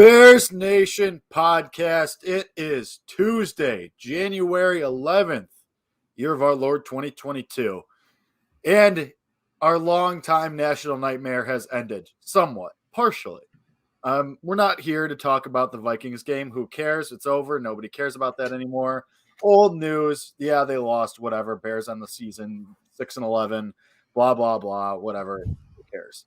Bears Nation podcast. It is Tuesday, January 11th, year of our Lord 2022. And our longtime national nightmare has ended somewhat, partially. We're not here to talk about the Vikings game. Who cares? It's over. Nobody cares about that anymore. Old news. Yeah, they lost, whatever. Bears on the season, 6-11, blah, blah, blah, whatever. Who cares?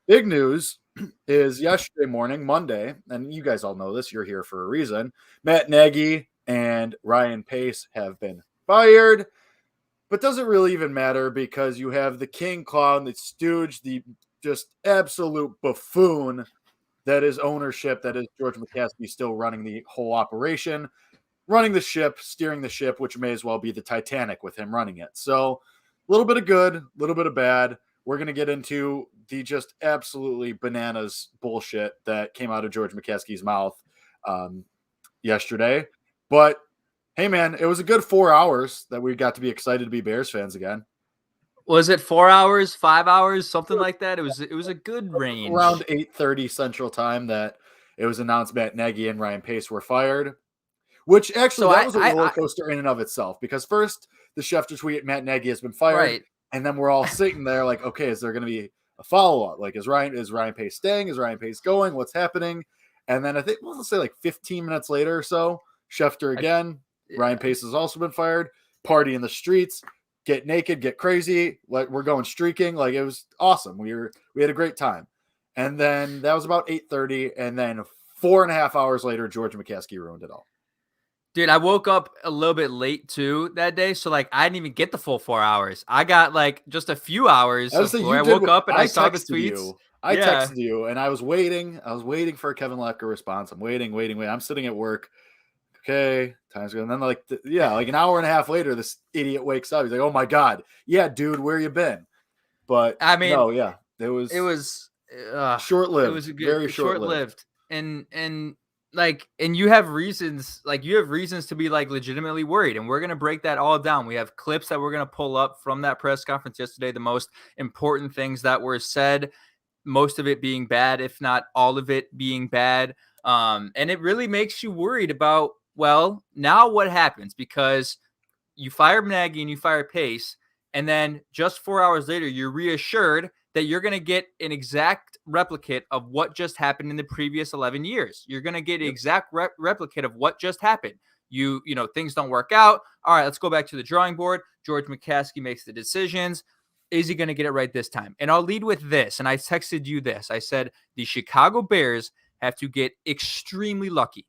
Big news is yesterday morning, Monday, and you guys all know this, you're here for a reason. Matt Nagy and Ryan Pace have been fired, but doesn't really even matter because you have the king clown, the stooge, the just absolute buffoon that is ownership, that is George McCaskey still running the whole operation, running the ship, steering the ship, which may as well be the Titanic with him running it. So a little bit of good, a little bit of bad. We're going to get into the just absolutely bananas bullshit that came out of George McCaskey's mouth yesterday. But, hey, man, it was a good 4 hours that we got to be excited to be Bears fans again. Was it 4 hours, 5 hours, something like that? It was a good range. Around 8:30 Central Time that it was announced Matt Nagy and Ryan Pace were fired, which actually that was a roller coaster in and of itself because first the chef to tweet Matt Nagy has been fired. Right. And then we're all sitting there like, okay, is there going to be a follow-up? Like, is Ryan Pace staying? Is Ryan Pace going? What's happening? And then I think, well, let's say like 15 minutes later or so, Schefter again, Ryan Pace has also been fired. Party in the streets, get naked, get crazy. Like, we're going streaking. Like, it was awesome. We had a great time. And then that was about 8:30. And then 4.5 hours later, George McCaskey ruined it all. Dude, I woke up a little bit late too that day, so like I didn't even get the full 4 hours. I got like just a few hours. I woke up and I saw the tweets. I texted you, and I was waiting. I was waiting for a Kevin Lepke response. I'm waiting. I'm sitting at work. Okay, time's going. And then like an hour and a half later, this idiot wakes up. He's like, "Oh my god, yeah, dude, where you been?" But I mean, no, yeah, it was short-lived. It was very short-lived, and you have reasons to be like legitimately worried, and we're going to break that all down. We have clips that we're going to pull up from that press conference yesterday, the most important things that were said, most of it being bad, if not all of it being bad. And it really makes you worried about, well, now what happens? Because you fire Nagy and you fire Pace, and then just 4 hours later, you're reassured that you're going to get an exact replicate of what just happened in the previous 11 years. You're going to get an exact replicate of what just happened. You know, things don't work out. All right, let's go back to the drawing board. George McCaskey makes the decisions. Is he going to get it right this time? And I'll lead with this. And I texted you this. I said, the Chicago Bears have to get extremely lucky.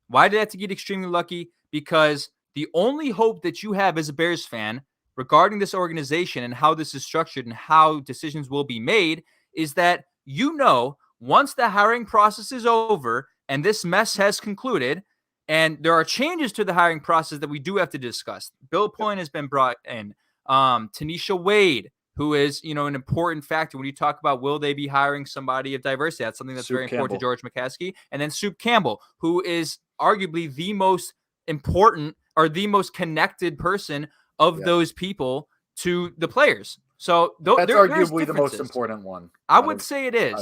Why did they have to get extremely lucky? Because the only hope that you have as a Bears fan regarding this organization and how this is structured and how decisions will be made is that, you know, once the hiring process is over and this mess has concluded, and there are changes to the hiring process that we do have to discuss. Bill Point has been brought in. Tanisha Wade, who is, you know, an important factor when you talk about will they be hiring somebody of diversity. That's something that's very important to George McCaskey. And then Soup Campbell, who is arguably the most important or the most connected person of those people to the players. So that's arguably the most important one. I would say it is.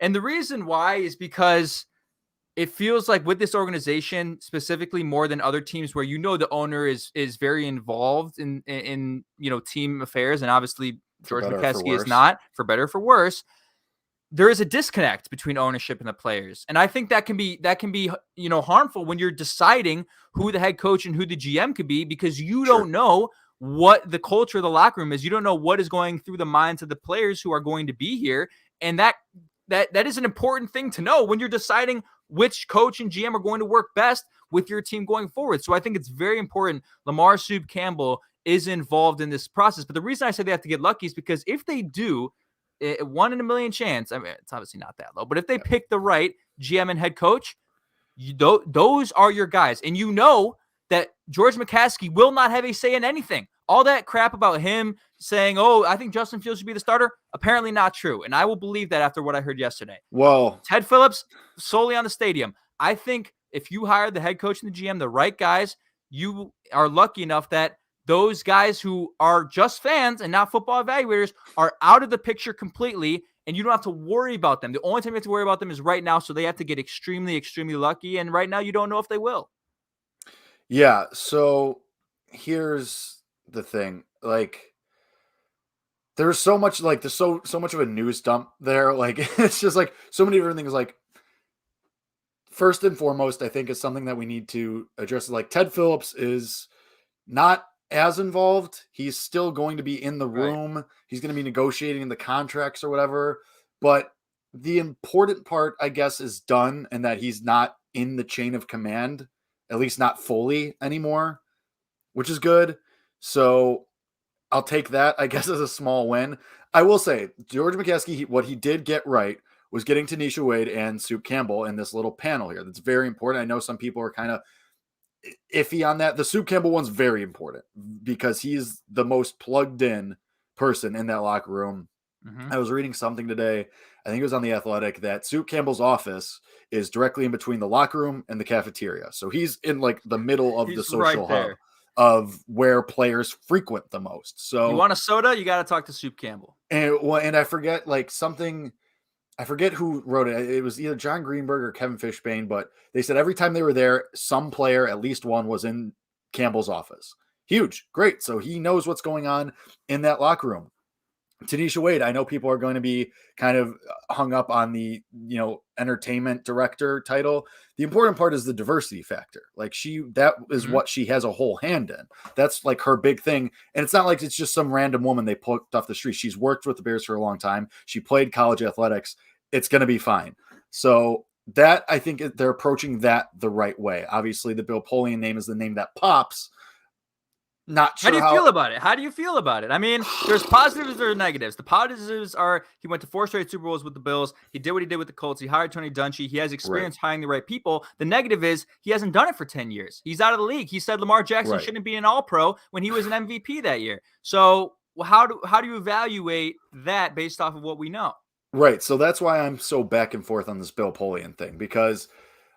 And the reason why is because it feels like with this organization specifically more than other teams where, you know, the owner is very involved in you know, team affairs, and obviously George McCaskey is not, for better or for worse. There is a disconnect between ownership and the players. And I think that can be, you know, harmful when you're deciding who the head coach and who the GM could be, because you don't know what the culture of the locker room is. You don't know what is going through the minds of the players who are going to be here. And that is an important thing to know when you're deciding which coach and GM are going to work best with your team going forward. So I think it's very important. Lamar Soup Campbell is involved in this process. But the reason I say they have to get lucky is because if they do, 1 in a million chance, I mean, it's obviously not that low, but if they pick the right GM and head coach, those are your guys. And you know that George McCaskey will not have a say in anything. All that crap about him saying, oh, I think Justin Fields should be the starter, apparently not true. And I will believe that after what I heard yesterday. Well, Ted Phillips, solely on the stadium. I think if you hire the head coach and the GM, the right guys, you are lucky enough that those guys who are just fans and not football evaluators are out of the picture completely, and you don't have to worry about them. The only time you have to worry about them is right now, so they have to get extremely, extremely lucky, and right now you don't know if they will. Yeah, so here's the thing. Like, there's so much, like, there's so much of a news dump there. Like, it's just like so many different things. Like, first and foremost, I think is something that we need to address. Like, Ted Phillips is not as involved. He's still going to be in the Right. room. He's going to be negotiating the contracts or whatever. But the important part, I guess, is done, and that he's not in the chain of command, at least not fully anymore, which is good. So I'll take that, I guess, as a small win. I will say, George McCaskey, what he did get right was getting Tanisha Wade and Soup Campbell in this little panel here. That's very important. I know some people are kind of iffy on that. The Soup Campbell one's very important because he's the most plugged in person in that locker room. Mm-hmm. I was reading something today, I think it was on The Athletic, that Soup Campbell's office is directly in between the locker room and the cafeteria. So he's in like the middle of the social hub of where players frequent the most. So you want a soda, you got to talk to Soup Campbell. And I forget I forget who wrote it. It was either John Greenberg or Kevin Fishbane, but they said every time they were there, some player, at least one, was in Campbell's office. Huge. Great. So he knows what's going on in that locker room. Tanisha Wade, I know people are going to be kind of hung up on the, entertainment director title. The important part is the diversity factor. Like, that is what she has a whole hand in. That's like her big thing. And it's not like it's just some random woman they plucked off the street. She's worked with the Bears for a long time. She played college athletics. It's going to be fine. So that, I think they're approaching that the right way. Obviously the Bill Polian name is the name that pops. Not sure. How do you feel about it? How do you feel about it? I mean, there's positives, there's negatives. The positives are he went to 4 straight Super Bowls with the Bills. He did what he did with the Colts. He hired Tony Dungy. He has experience hiring the right people. The negative is he hasn't done it for 10 years. He's out of the league. He said Lamar Jackson shouldn't be an All-Pro when he was an MVP that year. So how do you evaluate that based off of what we know? Right. So that's why I'm so back and forth on this Bill Polian thing, because,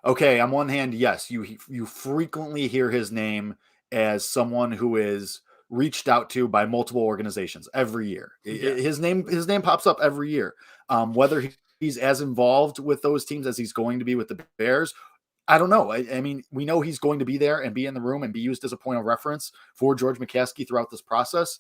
okay, on one hand, yes, you frequently hear his name as someone who is reached out to by multiple organizations every year. Yeah. His name pops up every year. Whether he's as involved with those teams as he's going to be with the Bears, I don't know. I mean, we know he's going to be there and be in the room and be used as a point of reference for George McCaskey throughout this process.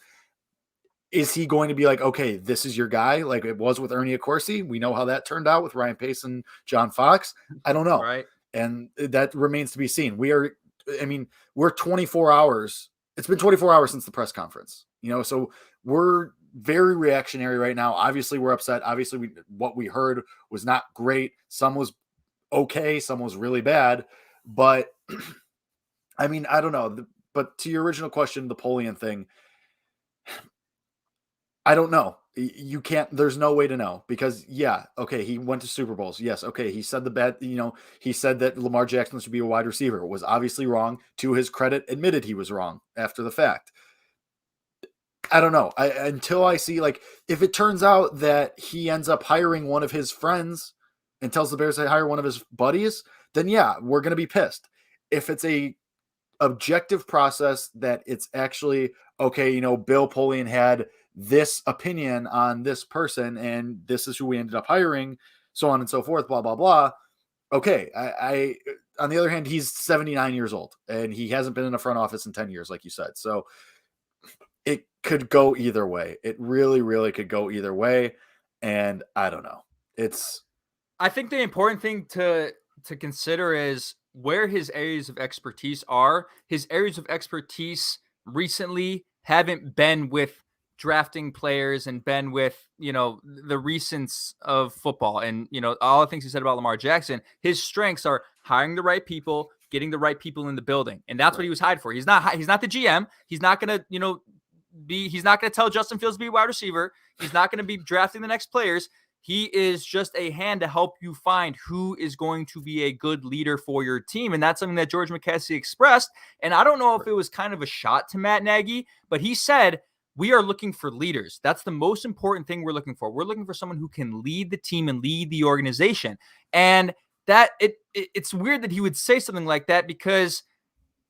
Is he going to be like, okay, this is your guy, like it was with Ernie Accorsi? We know how that turned out with Ryan Pace and John Fox. I don't know. Right. And that remains to be seen. We're 24 hours. It's been 24 hours since the press conference, so we're very reactionary right now. Obviously we're upset. Obviously what we heard was not great. Some was okay. Some was really bad, but I mean, I don't know. But to your original question, the Polian thing, I don't know. You can't, there's no way to know because he went to Super Bowls. Yes. Okay. He said he said that Lamar Jackson should be a wide receiver. It was obviously wrong. To his credit, admitted he was wrong after the fact. I don't know. Until I see, like, if it turns out that he ends up hiring one of his friends and tells the Bears to hire one of his buddies, then we're going to be pissed. If it's a objective process that it's actually, okay, Bill Polian had this opinion on this person and this is who we ended up hiring, so on and so forth, blah, blah, blah. Okay. I on the other hand, he's 79 years old and he hasn't been in a front office in 10 years, like you said. So it could go either way. It really, really could go either way. And I don't know. I think the important thing to consider is where his areas of expertise are. His areas of expertise recently haven't been with drafting players and been with, the recents of football and, all the things he said about Lamar Jackson. His strengths are hiring the right people, getting the right people in the building. And that's what he was hired for. He's not the GM. He's not going to, he's not going to tell Justin Fields to be a wide receiver. He's not going to be drafting the next players. He is just a hand to help you find who is going to be a good leader for your team. And that's something that George McCaskey expressed. And I don't know if it was kind of a shot to Matt Nagy, but he said, we are looking for leaders. That's the most important thing we're looking for. We're looking for someone who can lead the team and lead the organization. And that it's weird that he would say something like that because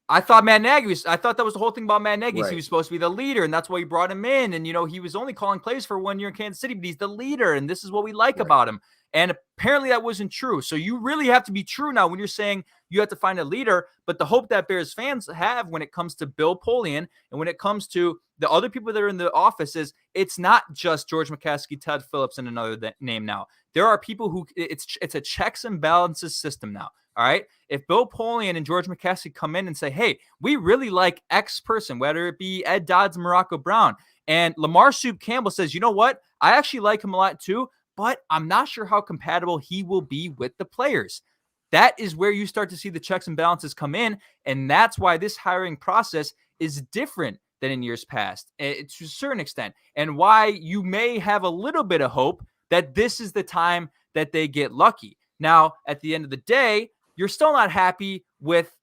I thought that was the whole thing about Matt Nagy. Right. He was supposed to be the leader, and that's why you brought him in. And, he was only calling plays for 1 year in Kansas City, but he's the leader, and this is what we like about him. And apparently that wasn't true. So you really have to be true now when you're saying you have to find a leader. But the hope that Bears fans have when it comes to Bill Polian and when it comes to the other people that are in the office is it's not just George McCaskey, Ted Phillips, and another name now. There are people who it's a checks and balances system now. All right. If Bill Polian and George McCaskey come in and say, hey, we really like X person, whether it be Ed Dodds, Morocco Brown, and Lamar Soup Campbell says, you know what? I actually like him a lot too, but I'm not sure how compatible he will be with the players. That is where you start to see the checks and balances come in. And that's why this hiring process is different than in years past, to a certain extent, and why you may have a little bit of hope that this is the time that they get lucky. Now, at the end of the day, you're still not happy with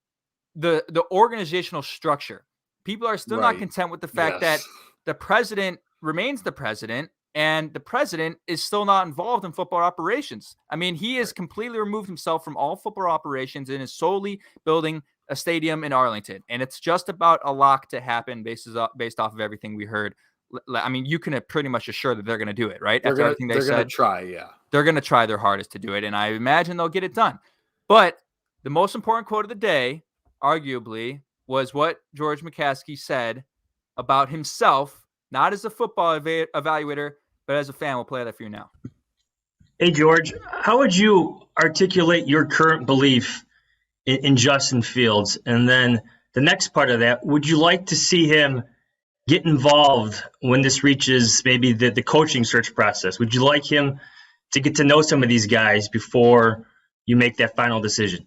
the organizational structure. People are still not content with the fact that the president remains the president and the president is still not involved in football operations. I mean, he has completely removed himself from all football operations and is solely building a stadium in Arlington. And it's just about a lock to happen based off of everything we heard. I mean, you can pretty much assure that they're going to do it, right? They're going to try, yeah. They're going to try their hardest to do it, and I imagine they'll get it done. But the most important quote of the day, arguably, was what George McCaskey said about himself, not as a football evaluator, but as a fan. We'll play that for you now. Hey, George, how would you articulate your current belief in Justin Fields? And then the next part of that, would you like to see him get involved when this reaches maybe the coaching search process? Would you like him to get to know some of these guys before you make that final decision?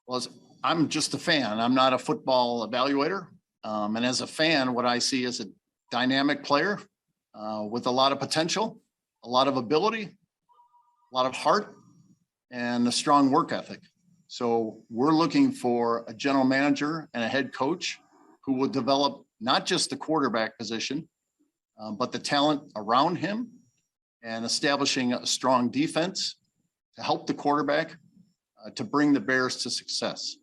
Well, I'm just a fan. I'm not a football evaluator. And as a fan, what I see is a dynamic player with a lot of potential, a lot of ability, a lot of heart, and a strong work ethic. So we're looking for a general manager and a head coach who will develop not just the quarterback position, but the talent around him and establishing a strong defense to help the quarterback to bring the Bears to success.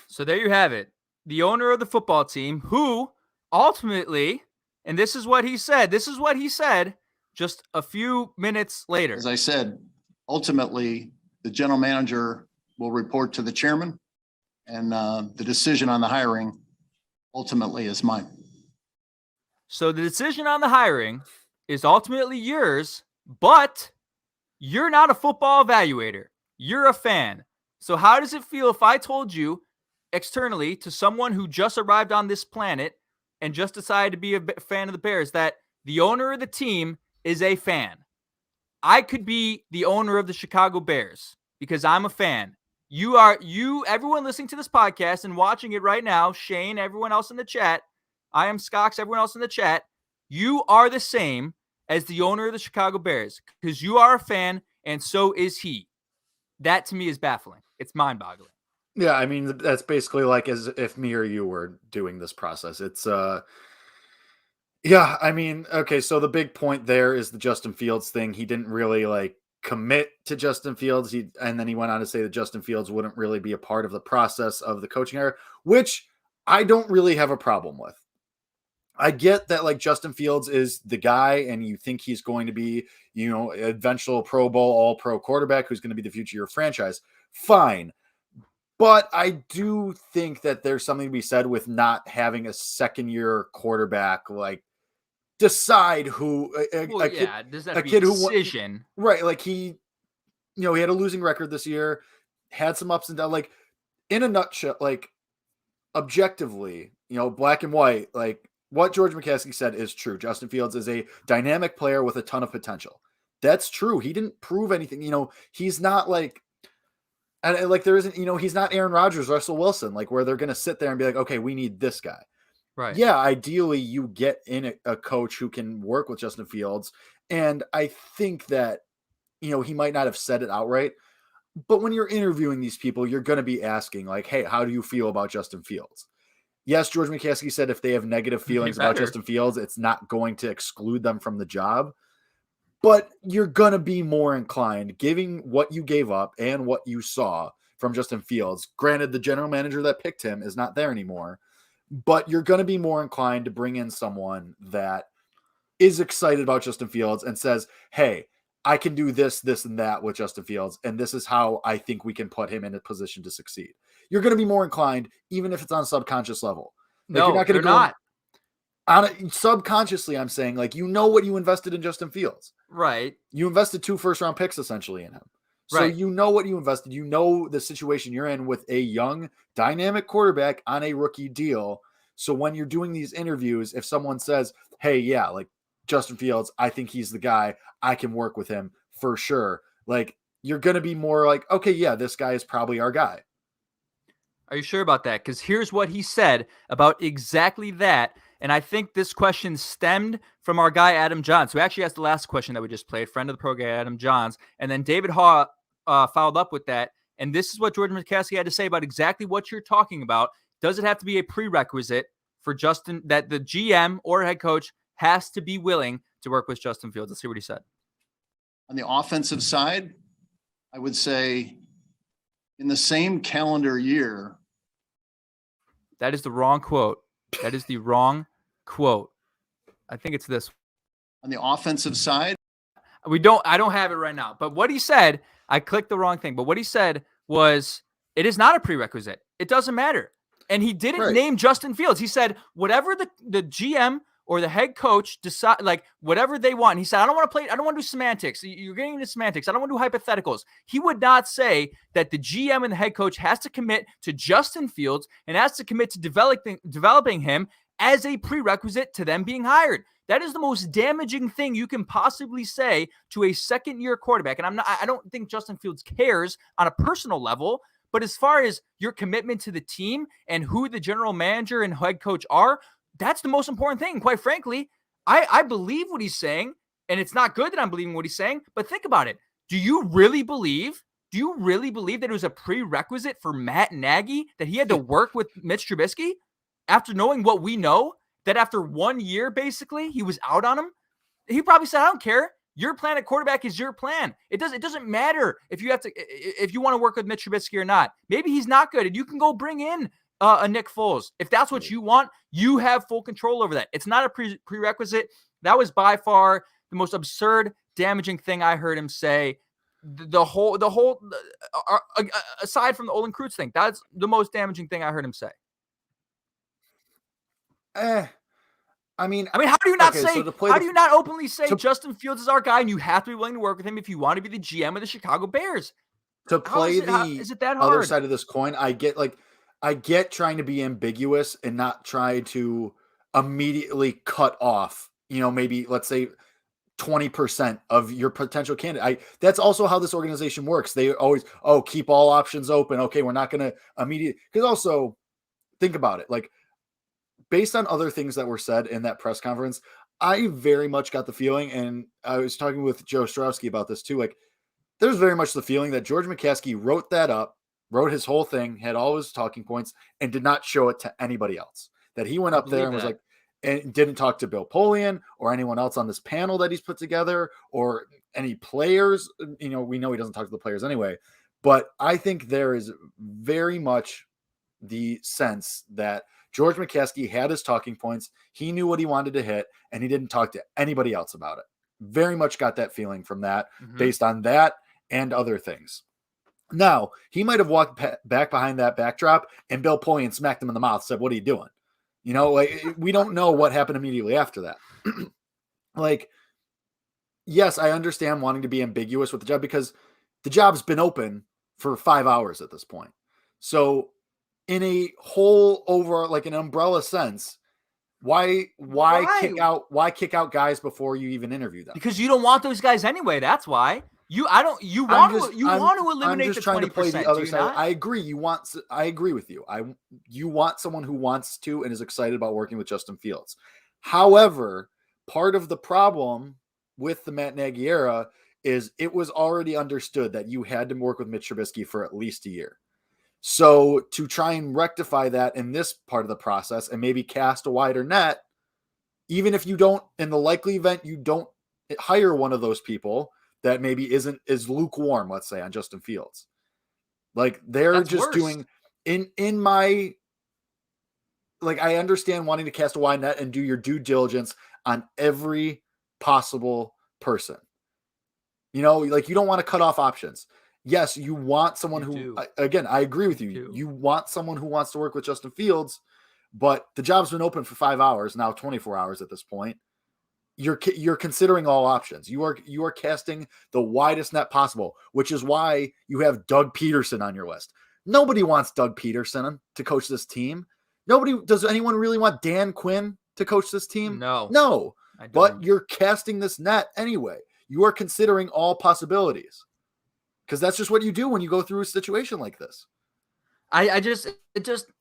So there you have it. The owner of the football team who ultimately, and this is what he said just a few minutes later. As I said, ultimately, the general manager will report to the chairman, and the decision on the hiring ultimately is mine. So the decision on the hiring is ultimately yours, but you're not a football evaluator. You're a fan. So how does it feel if I told you externally to someone who just arrived on this planet and just decided to be a fan of the Bears that the owner of the team is a fan? I could be the owner of the Chicago Bears because I'm a fan. Everyone listening to this podcast and watching it right now, Shane, everyone else in the chat, I am Skox, everyone else in the chat, you are the same as the owner of the Chicago Bears because you are a fan and so is he. That to me is baffling. It's mind-boggling. Yeah, I mean, that's basically like as if me or you were doing this process. It's, yeah, I mean, okay, so the big point there is the Justin Fields thing. He didn't really commit to Justin Fields. And then he went on to say that Justin Fields wouldn't really be a part of the process of the coaching era, which I don't really have a problem with. I get that Justin Fields is the guy and you think he's going to be, eventual Pro Bowl, all pro quarterback who's going to be the future of your franchise. Fine. But I do think that there's something to be said with not having a second year quarterback, decide who a kid who decision. Right. He had a losing record this year, had some ups and downs, in a nutshell, objectively, black and white, what George McCaskey said is true. Justin Fields is a dynamic player with a ton of potential. That's true. He didn't prove anything. He's not there isn't, he's not Aaron Rodgers, Russell Wilson, where they're going to sit there and be like, okay, we need this guy. Right. Yeah. Ideally you get in a coach who can work with Justin Fields. And I think that, he might not have said it outright, but when you're interviewing these people, you're going to be asking hey, how do you feel about Justin Fields? Yes, George McCaskey said if they have negative feelings about Justin Fields, it's not going to exclude them from the job. But you're going to be more inclined, giving what you gave up and what you saw, from Justin Fields. Granted, the general manager that picked him is not there anymore, but you're going to be more inclined to bring in someone that is excited about Justin Fields and says, hey, I can do this, this, and that with Justin Fields, and this is how I think we can put him in a position to succeed. You're going to be more inclined, even if it's on a subconscious level. Like, No, you're not going they're to go not. on it subconsciously. I'm saying, like, you know what you invested in Justin Fields. Right. You invested 2 first-round picks essentially in him. So Right. you know what you invested. You know the situation you're in with a young, dynamic quarterback on a rookie deal. So when you're doing these interviews, if someone says, hey, yeah, like Justin Fields, I think he's the guy, I can work with him for sure. Like, you're going to be more like, okay, yeah, this guy is probably our guy. Are you sure about that? Because here's what he said about exactly that. And I think this question stemmed from our guy, Adam Johns, who actually asked the last question that we just played, friend of the program, Adam Johns. And then David Haw followed up with that. And this is what George McCaskey had to say about exactly what you're talking about. Does it have to be a prerequisite for Justin that the GM or head coach has to be willing to work with Justin Fields? Let's see what he said. On the offensive side, I would say in the same calendar year. That is the wrong quote. That is the wrong quote. I think it's this. On the offensive side. I don't have it right now. But what he said, I clicked the wrong thing. But what he said was, it is not a prerequisite. It doesn't matter. And he didn't name Justin Fields. He said, whatever the GM or the head coach decide, like whatever they want. And he said, I don't want to play. I don't want to do semantics. You're getting into semantics. I don't want to do hypotheticals. He would not say that the GM and the head coach has to commit to Justin Fields and has to commit to developing him as a prerequisite to them being hired. That is the most damaging thing you can possibly say to a second-year quarterback. And I don't think Justin Fields cares on a personal level, but as far as your commitment to the team and who the general manager and head coach are, that's the most important thing. Quite frankly, I believe what he's saying, and it's not good that I'm believing what he's saying, but think about it. Do you really believe that it was a prerequisite for Matt Nagy that he had to work with Mitch Trubisky after knowing what we know, that after 1 year, basically, he was out on him? He probably said, I don't care. Your plan at quarterback is your plan. It doesn't matter if you want to work with Mitch Trubisky or not. Maybe he's not good, and you can go bring in a Nick Foles. If that's what you want, you have full control over that. It's not a prerequisite. That was by far the most absurd, damaging thing I heard him say. The whole aside from the Olin Kreutz thing, that's the most damaging thing I heard him say. I mean, how do you not say? So how do you not openly say Justin Fields is our guy, and you have to be willing to work with him if you want to be the GM of the Chicago Bears? To play is it that hard? Other side of this coin, I get trying to be ambiguous and not try to immediately cut off, maybe let's say 20% of your potential candidate. That's also how this organization works. They always, keep all options open. Okay, we're not going to immediately, because also think about it. Like, based on other things that were said in that press conference, I very much got the feeling, and I was talking with Joe Ostrowski about this too, like, there's very much the feeling that George McCaskey wrote that up, wrote his whole thing, had all his talking points, and did not show it to anybody else. That he went up there and was like, and didn't talk to Bill Polian or anyone else on this panel that he's put together or any players. We know he doesn't talk to the players anyway, but I think there is very much the sense that George McCaskey had his talking points. He knew what he wanted to hit, and he didn't talk to anybody else about it. Very much got that feeling from that, based on that and other things. Now, he might have walked back behind that backdrop, and Bill Polian smacked him in the mouth, said, what are you doing? We don't know what happened immediately after that. Yes, I understand wanting to be ambiguous with the job because the job's been open for 5 hours at this point. So in a whole over, like an umbrella sense, why kick out guys before you even interview them? Because you don't want those guys anyway. That's why. You want to eliminate the 20%. The other side. I agree. I agree with you. You want someone who wants to and is excited about working with Justin Fields. However, part of the problem with the Matt Nagy era is it was already understood that you had to work with Mitch Trubisky for at least a year. So to try and rectify that in this part of the process and maybe cast a wider net, even if you don't, in the likely event you don't hire one of those people that maybe isn't as lukewarm, let's say, on Justin Fields, Like they're That's just worse. doing in my, like, I understand wanting to cast a wide net and do your due diligence on every possible person. You know, like you don't want to cut off options. Yes, you want someone who, again, I agree with you. You want someone who wants to work with Justin Fields, but the job's been open for 5 hours, now 24 hours at this point. You're considering all options. You are casting the widest net possible, which is why you have Doug Peterson on your list. Nobody wants Doug Peterson to coach this team. Does anyone really want Dan Quinn to coach this team? No. But you're casting this net anyway. You are considering all possibilities because that's just what you do when you go through a situation like this. I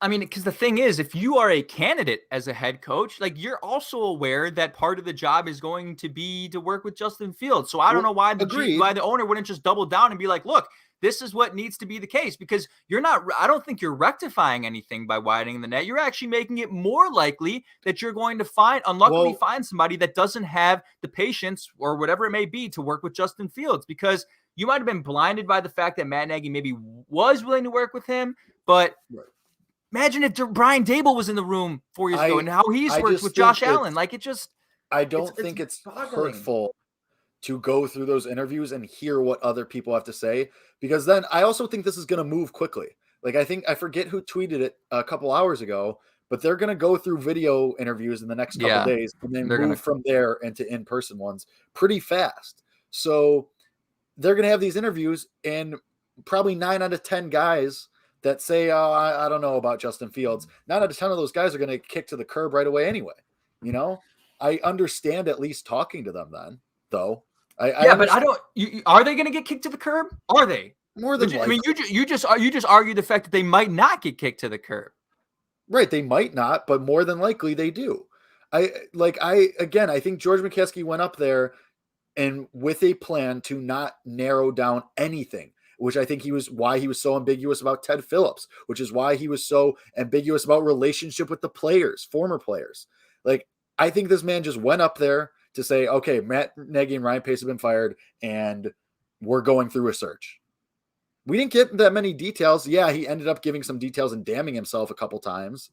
mean, because the thing is, if you are a candidate as a head coach, like you're also aware that part of the job is going to be to work with Justin Fields. So I don't know why the owner wouldn't just double down and be like, look, this is what needs to be the case, because I don't think you're rectifying anything by widening the net. You're actually making it more likely that you're going to find somebody that doesn't have the patience or whatever it may be to work with Justin Fields, because you might have been blinded by the fact that Matt Nagy maybe was willing to work with him. But imagine if Brian Dable was in the room 4 years ago and how he's worked with Josh Allen. I don't think it's hurtful to go through those interviews and hear what other people have to say, because then I also think this is going to move quickly. Like, I forget who tweeted it a couple hours ago, but they're going to go through video interviews in the next couple days and then move from there into in-person ones pretty fast. So they're going to have these interviews, and probably 9 out of 10 guys that say, oh, I don't know about Justin Fields, 9 out of 10 of those guys are going to kick to the curb right away anyway. You know, I understand at least talking to them then, though. But I don't. Are they going to get kicked to the curb? Are they? More than likely. I mean, you just argue the fact that they might not get kicked to the curb. Right, they might not, but more than likely they do. I think George McCaskey went up there and with a plan to not narrow down anything, which I think why he was so ambiguous about Ted Phillips, which is why he was so ambiguous about relationship with the players, former players. Like, I think this man just went up there to say, okay, Matt Nagy and Ryan Pace have been fired and we're going through a search. We didn't get that many details. Yeah, he ended up giving some details and damning himself a couple times.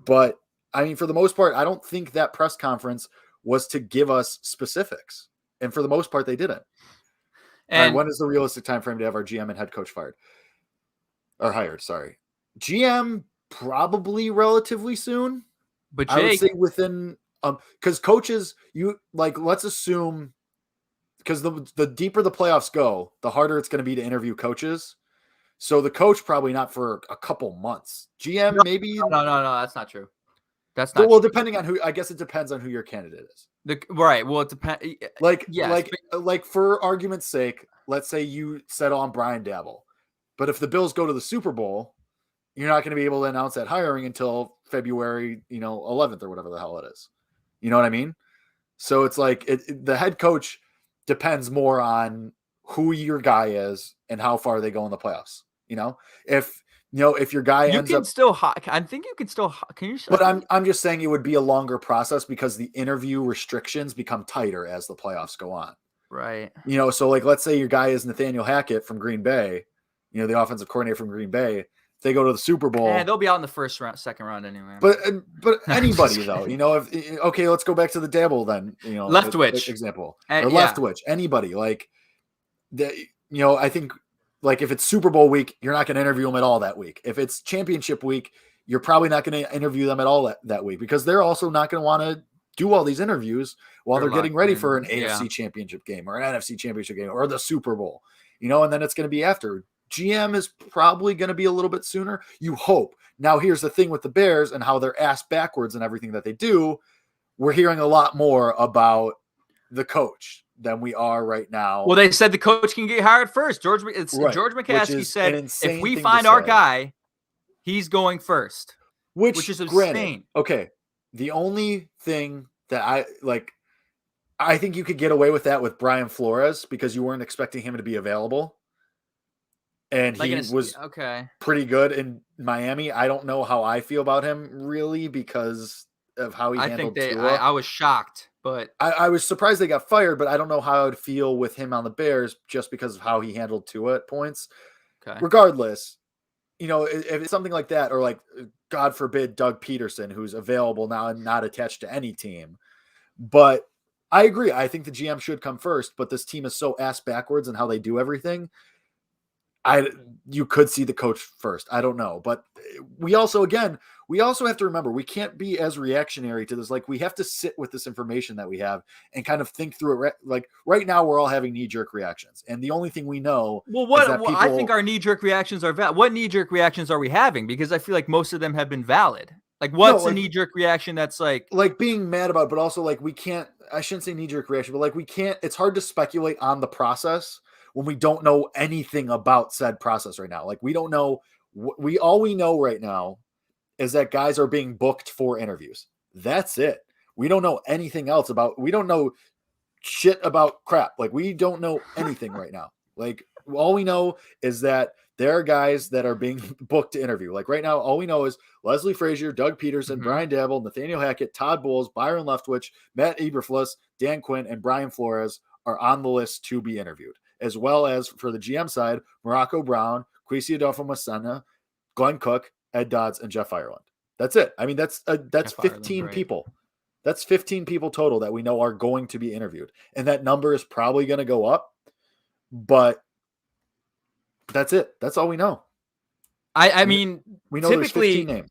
But, I mean, for the most part, I don't think that press conference was to give us specifics. And for the most part, they didn't. And when is the realistic time frame to have our GM and head coach fired? Or hired, sorry. GM, probably relatively soon. But Jake, I would say within... because coaches, let's assume, because the deeper the playoffs go, the harder it's going to be to interview coaches. So the coach probably not for a couple months. GM maybe. No, that's not true. That's not well, true. Depending on who, I guess it depends on who your candidate is. Right. Well, it depends. Like for argument's sake, let's say you settle on Brian Daboll, but if the Bills go to the Super Bowl, you're not going to be able to announce that hiring until February, 11th or whatever the hell it is. You know what I mean? So it's like the head coach depends more on who your guy is and how far they go in the playoffs. If your guy ends up still, I think you can still. Can you? But I'm just saying it would be a longer process because the interview restrictions become tighter as the playoffs go on. Right. So like let's say your guy is Nathaniel Hackett from Green Bay, the offensive coordinator from Green Bay. They go to the Super Bowl. Yeah, they'll be out in the first round, second round anyway. But anybody though, okay, let's go back to the Daboll then. Leftwich example or Leftwich. Anybody like that. I think like if it's Super Bowl week, you're not going to interview them at all that week. If it's championship week, you're probably not going to interview them at all that week because they're also not going to want to do all these interviews while they're getting ready for an AFC championship game or an NFC championship game or the Super Bowl. And then it's going to be after. GM is probably going to be a little bit sooner. You hope. Now, here's the thing with the Bears and how they're ass backwards and everything that they do. We're hearing a lot more about the coach than we are right now. Well, they said the coach can get hired first. George McCaskey said, if we find our guy, he's going first. Which is insane. Okay. The only thing that I think you could get away with that with Brian Flores because you weren't expecting him to be available. And he was pretty good in Miami. I don't know how I feel about him really because of how he handled Tua. I was shocked, but I was surprised they got fired, but I don't know how I would feel with him on the Bears just because of how he handled Tua at points. Okay. regardless, if it's something like that, or like, God forbid, Doug Peterson, who's available now and not attached to any team. But I agree. I think the GM should come first, but this team is so ass backwards in how they do everything. You could see the coach first. I don't know. But we also have to remember, we can't be as reactionary to this. Like, we have to sit with this information that we have and kind of think through it. Like, right now, we're all having knee-jerk reactions. And the only thing we know is that I think our knee-jerk reactions are valid. What knee-jerk reactions are we having? Because I feel like most of them have been valid. Like, what's a knee-jerk reaction that's like being mad about it, but also like, I shouldn't say knee-jerk reaction, but like, it's hard to speculate on the process when we don't know anything about said process right now. Like, we don't know. All we know right now is that guys are being booked for interviews. That's it. We don't know anything else we don't know shit about crap. Like, we don't know anything right now. Like, all we know is that there are guys that are being booked to interview. Like, right now, all we know is Leslie Frazier, Doug Peterson, Brian Dabble, Nathaniel Hackett, Todd Bowles, Byron Leftwich, Matt Eberflus, Dan Quinn, and Brian Flores are on the list to be interviewed, as well as for the GM side, Morocco Brown, Kwesi Adolfo-Masena, Glenn Cook, Ed Dodds, and Jeff Ireland. That's it. I mean, that's 15 people. That's 15 people total that we know are going to be interviewed. And that number is probably going to go up, but that's it. That's all we know. I mean, we know typically, there's 15 names.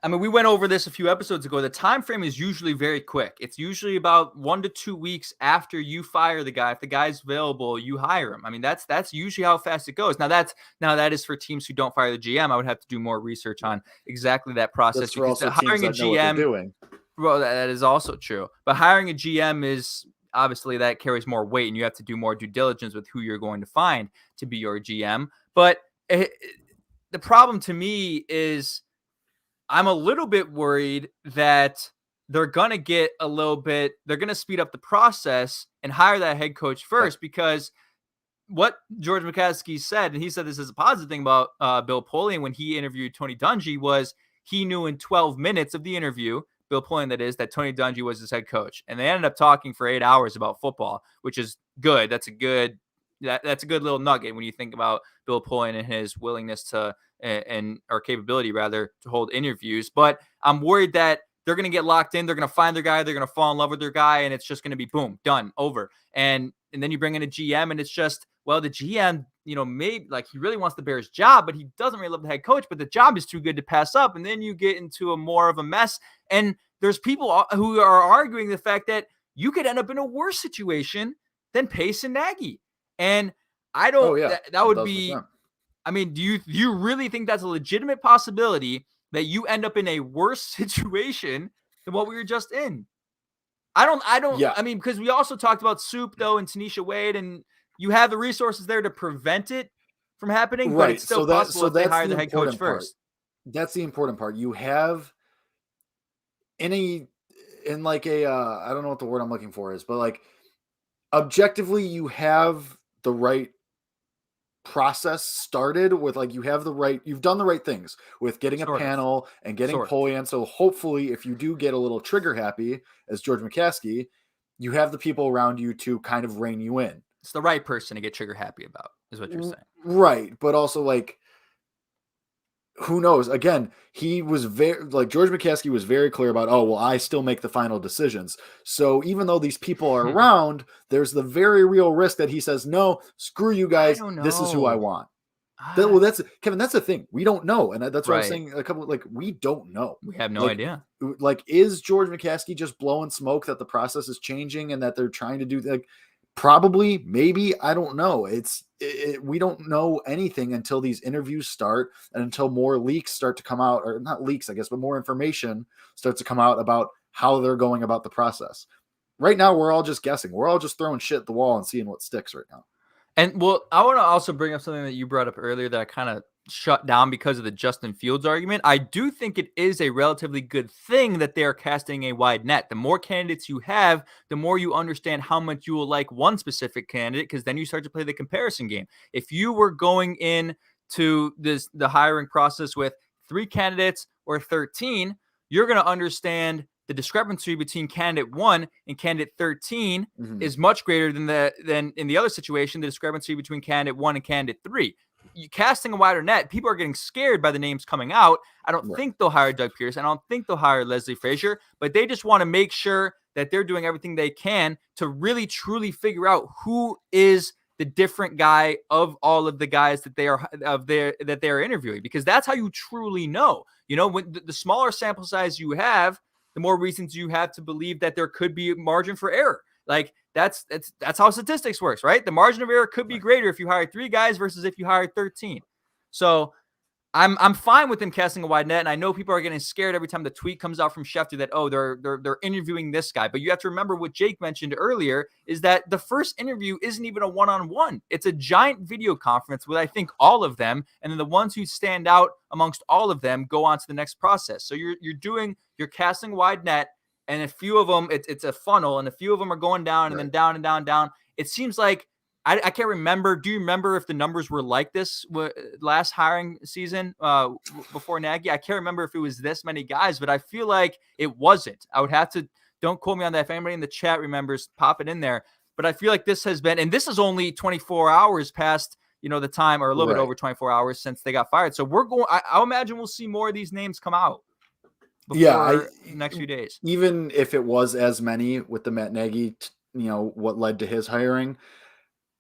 I mean, we went over this a few episodes ago. The time frame is usually very quick. It's usually about 1 to 2 weeks after you fire the guy. If the guy's available, you hire him. I mean, that's usually how fast it goes. Now that is for teams who don't fire the GM. I would have to do more research on exactly that process. That's for also hiring a GM. Doing. Well, that is also true. But hiring a GM is obviously that carries more weight, and you have to do more due diligence with who you're going to find to be your GM. But the problem to me is, I'm a little bit worried that they're going to speed up the process and hire that head coach first, because what George McCaskey said, and he said this is a positive thing about Bill Polian when he interviewed Tony Dungy, was he knew in 12 minutes of the interview, Bill Polian that is, that Tony Dungy was his head coach. And they ended up talking for 8 hours about football, which is good. That's a good little nugget when you think about Bill Polian and his willingness to or capability rather to hold interviews. But I'm worried that they're going to get locked in. They're going to find their guy. They're going to fall in love with their guy, and it's just going to be boom, done, over. And then you bring in a GM, and it's just, well, the GM, maybe like he really wants the Bears job, but he doesn't really love the head coach, but the job is too good to pass up. And then you get into more of a mess. And there's people who are arguing the fact that you could end up in a worse situation than Pace and Nagy. And I don't, that would 100%. Be, I mean, do you really think that's a legitimate possibility that you end up in a worse situation than what we were just in? I don't, yeah. I mean, because we also talked about Soup though, and Tanisha Wade, and you have the resources there to prevent it from happening, right? But it's still possible if they hire the head coach first. That's the important part. You have I don't know what the word I'm looking for is, but like objectively, you have the right process started with, like, you've done the right things with getting a panel and getting Polian. So hopefully if you do get a little trigger happy as George McCaskey, you have the people around you to kind of rein you in. It's the right person to get trigger happy about, is what you're saying. Right. But also, like, who knows? Again, he was George McCaskey was very clear about, I still make the final decisions. So even though these people are around, there's the very real risk that he says, no, screw you guys. This is who I want. That's Kevin. That's the thing. We don't know. And that's what I was saying we don't know. We have no idea. Like, is George McCaskey just blowing smoke that the process is changing and that they're trying to do probably, maybe, I don't know. We don't know anything until these interviews start and until more leaks start to come out, or not leaks, I guess, but more information starts to come out about how they're going about the process. Right now, we're all just guessing. We're all just throwing shit at the wall and seeing what sticks right now. And well, I want to also bring up something that you brought up earlier that I kind of shut down because of the Justin Fields argument. I do think it is a relatively good thing that they are casting a wide net. The more candidates you have, the more you understand how much you will like one specific candidate, because then you start to play the comparison game. If you were going into the hiring process with 3 candidates or 13, you're going to understand the discrepancy between candidate 1 and candidate 13 is much greater than in the other situation, the discrepancy between candidate 1 and candidate 3. casting a wider net, people are getting scared by the names coming out. I don't think they'll hire Doug Peterson. I don't think they'll hire Leslie Frazier, but they just want to make sure that they're doing everything they can to really truly figure out who is the different guy of all of the guys that they are interviewing, because that's how you truly know. When the smaller sample size you have, the more reasons you have to believe that there could be a margin for error. Like that's how statistics works, right? The margin of error could be greater if you hire 3 guys versus if you hire 13. So I'm fine with them casting a wide net, and I know people are getting scared every time the tweet comes out from Schefter that they're interviewing this guy. But you have to remember what Jake mentioned earlier is that the first interview isn't even a one-on-one. It's a giant video conference with I think all of them, and then the ones who stand out amongst all of them go on to the next process. So you're casting wide net, and a few of them it's a funnel, and a few of them are going down and then down and down and down. It seems like I can't remember. Do you remember if the numbers were like this last hiring season before Nagy? I can't remember if it was this many guys, but I feel like it wasn't. I would have to, don't quote me on that. If anybody in the chat remembers, pop it in there. But I feel like this has been, and this is only 24 hours past, the time, or a little bit over 24 hours since they got fired. So I'll imagine we'll see more of these names come out before the next few days. Even if it was as many with the Matt Nagy, what led to his hiring,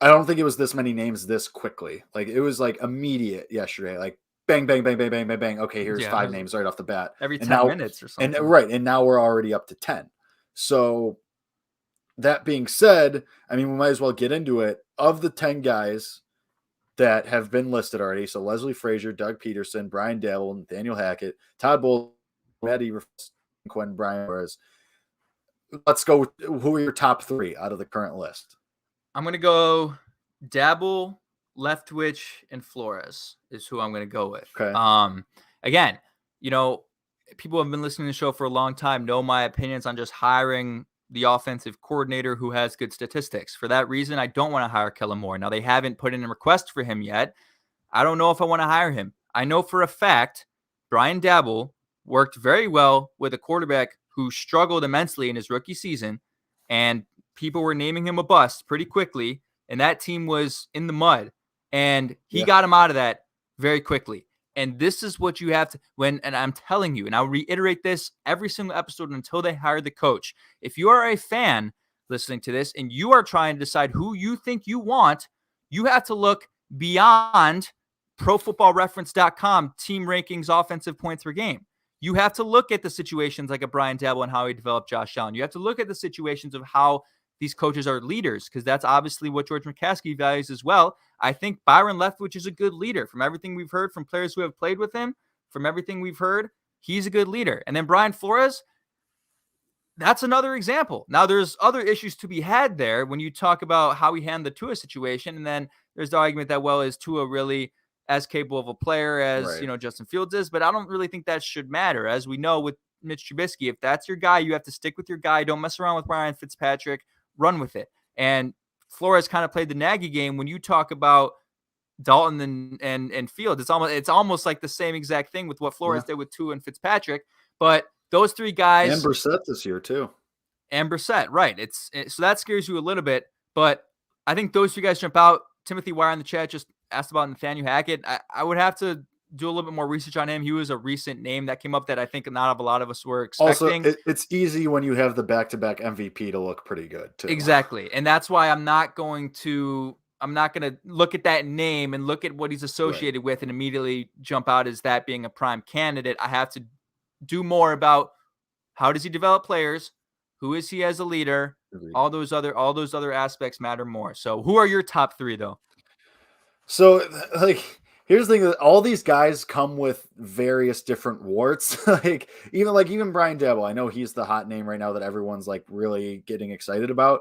I don't think it was this many names this quickly. Like it was like immediate yesterday, like bang, bang, bang, bang, bang, bang, bang. Okay, here's 5 names right off the bat. Every 10 minutes or something. And now we're already up to 10. So that being said, I mean, we might as well get into it. Of the 10 guys that have been listed already, so Leslie Frazier, Doug Peterson, Brian Dabble, Nathaniel Hackett, Todd Bowles, Maddie, Quinn, Brian Flores. Let's go with who are your top 3 out of the current list? I'm going to go Dabble, Leftwich, and Flores is who I'm going to go with. Okay. Again, people have been listening to the show for a long time, know my opinions on just hiring the offensive coordinator who has good statistics. For that reason, I don't want to hire Kellen Moore. Now, they haven't put in a request for him yet. I don't know if I want to hire him. I know for a fact Brian Dabble worked very well with a quarterback who struggled immensely in his rookie season, and people were naming him a bust pretty quickly, and that team was in the mud, and he got him out of that very quickly. And this is what you have to and I'm telling you, and I'll reiterate this every single episode until they hire the coach. If you are a fan listening to this and you are trying to decide who you think you want, you have to look beyond ProFootballReference.com team rankings, offensive points per game. You have to look at the situations like a Brian Dabble and how he developed Josh Allen. You have to look at the situations of how these coaches are leaders, because that's obviously what George McCaskey values as well. I think Byron Leftwich is a good leader. From everything we've heard from players who have played with him, from everything we've heard, he's a good leader. And then Brian Flores, that's another example. Now, there's other issues to be had there when you talk about how he handled the Tua situation. And then there's the argument that, well, is Tua really as capable of a player as, Justin Fields is? But I don't really think that should matter. As we know with Mitch Trubisky, if that's your guy, you have to stick with your guy. Don't mess around with Ryan Fitzpatrick. Run with it. And Flores kind of played the Nagy game. When you talk about Dalton and Fields, it's almost like the same exact thing with what Flores did with Tua and Fitzpatrick. But those 3 guys, and Brissett this year too. And Brissett, right? So that scares you a little bit. But I think those 2 guys jump out. Timothy Wire in the chat just asked about Nathaniel Hackett. I would have to do a little bit more research on him. He was a recent name that came up that I think not a lot of us were expecting. Also, it's easy when you have the back-to-back MVP to look pretty good too. Exactly. And that's why I'm not going to look at that name and look at what he's associated with and immediately jump out as that being a prime candidate. I have to do more about how does he develop players? Who is he as a leader? All those other aspects matter more. So who are your top 3 though? So here's the thing, that all these guys come with various different warts. even Brian Dabble, I know he's the hot name right now that everyone's like really getting excited about.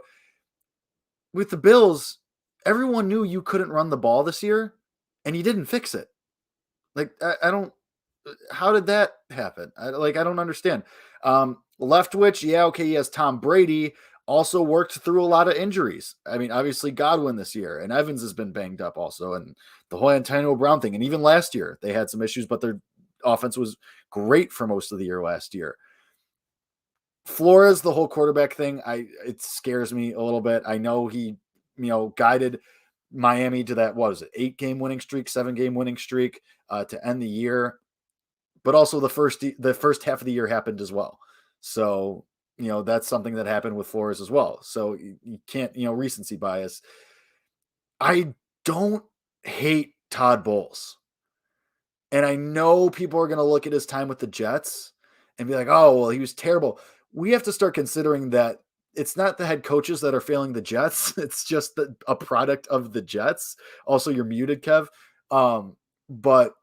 With the Bills, everyone knew you couldn't run the ball this year, and you didn't fix it. Like, I don't, how did that happen? I don't understand. Leftwich, he has Tom Brady, also worked through a lot of injuries. I mean, obviously Godwin this year, and Evans has been banged up also, and the whole Antonio Brown thing. And even last year they had some issues, but their offense was great for most of the year last year. Flores, the whole quarterback thing, it scares me a little bit. I know he, guided Miami to that, what was it, 8-game winning streak, 7-game winning streak to end the year. But also the first half of the year happened as well. So, that's something that happened with Flores as well. So you can't, recency bias. I don't hate Todd Bowles. And I know people are going to look at his time with the Jets and be like, oh, well, he was terrible. We have to start considering that it's not the head coaches that are failing the Jets. It's just a product of the Jets. Also, you're muted, Kev. But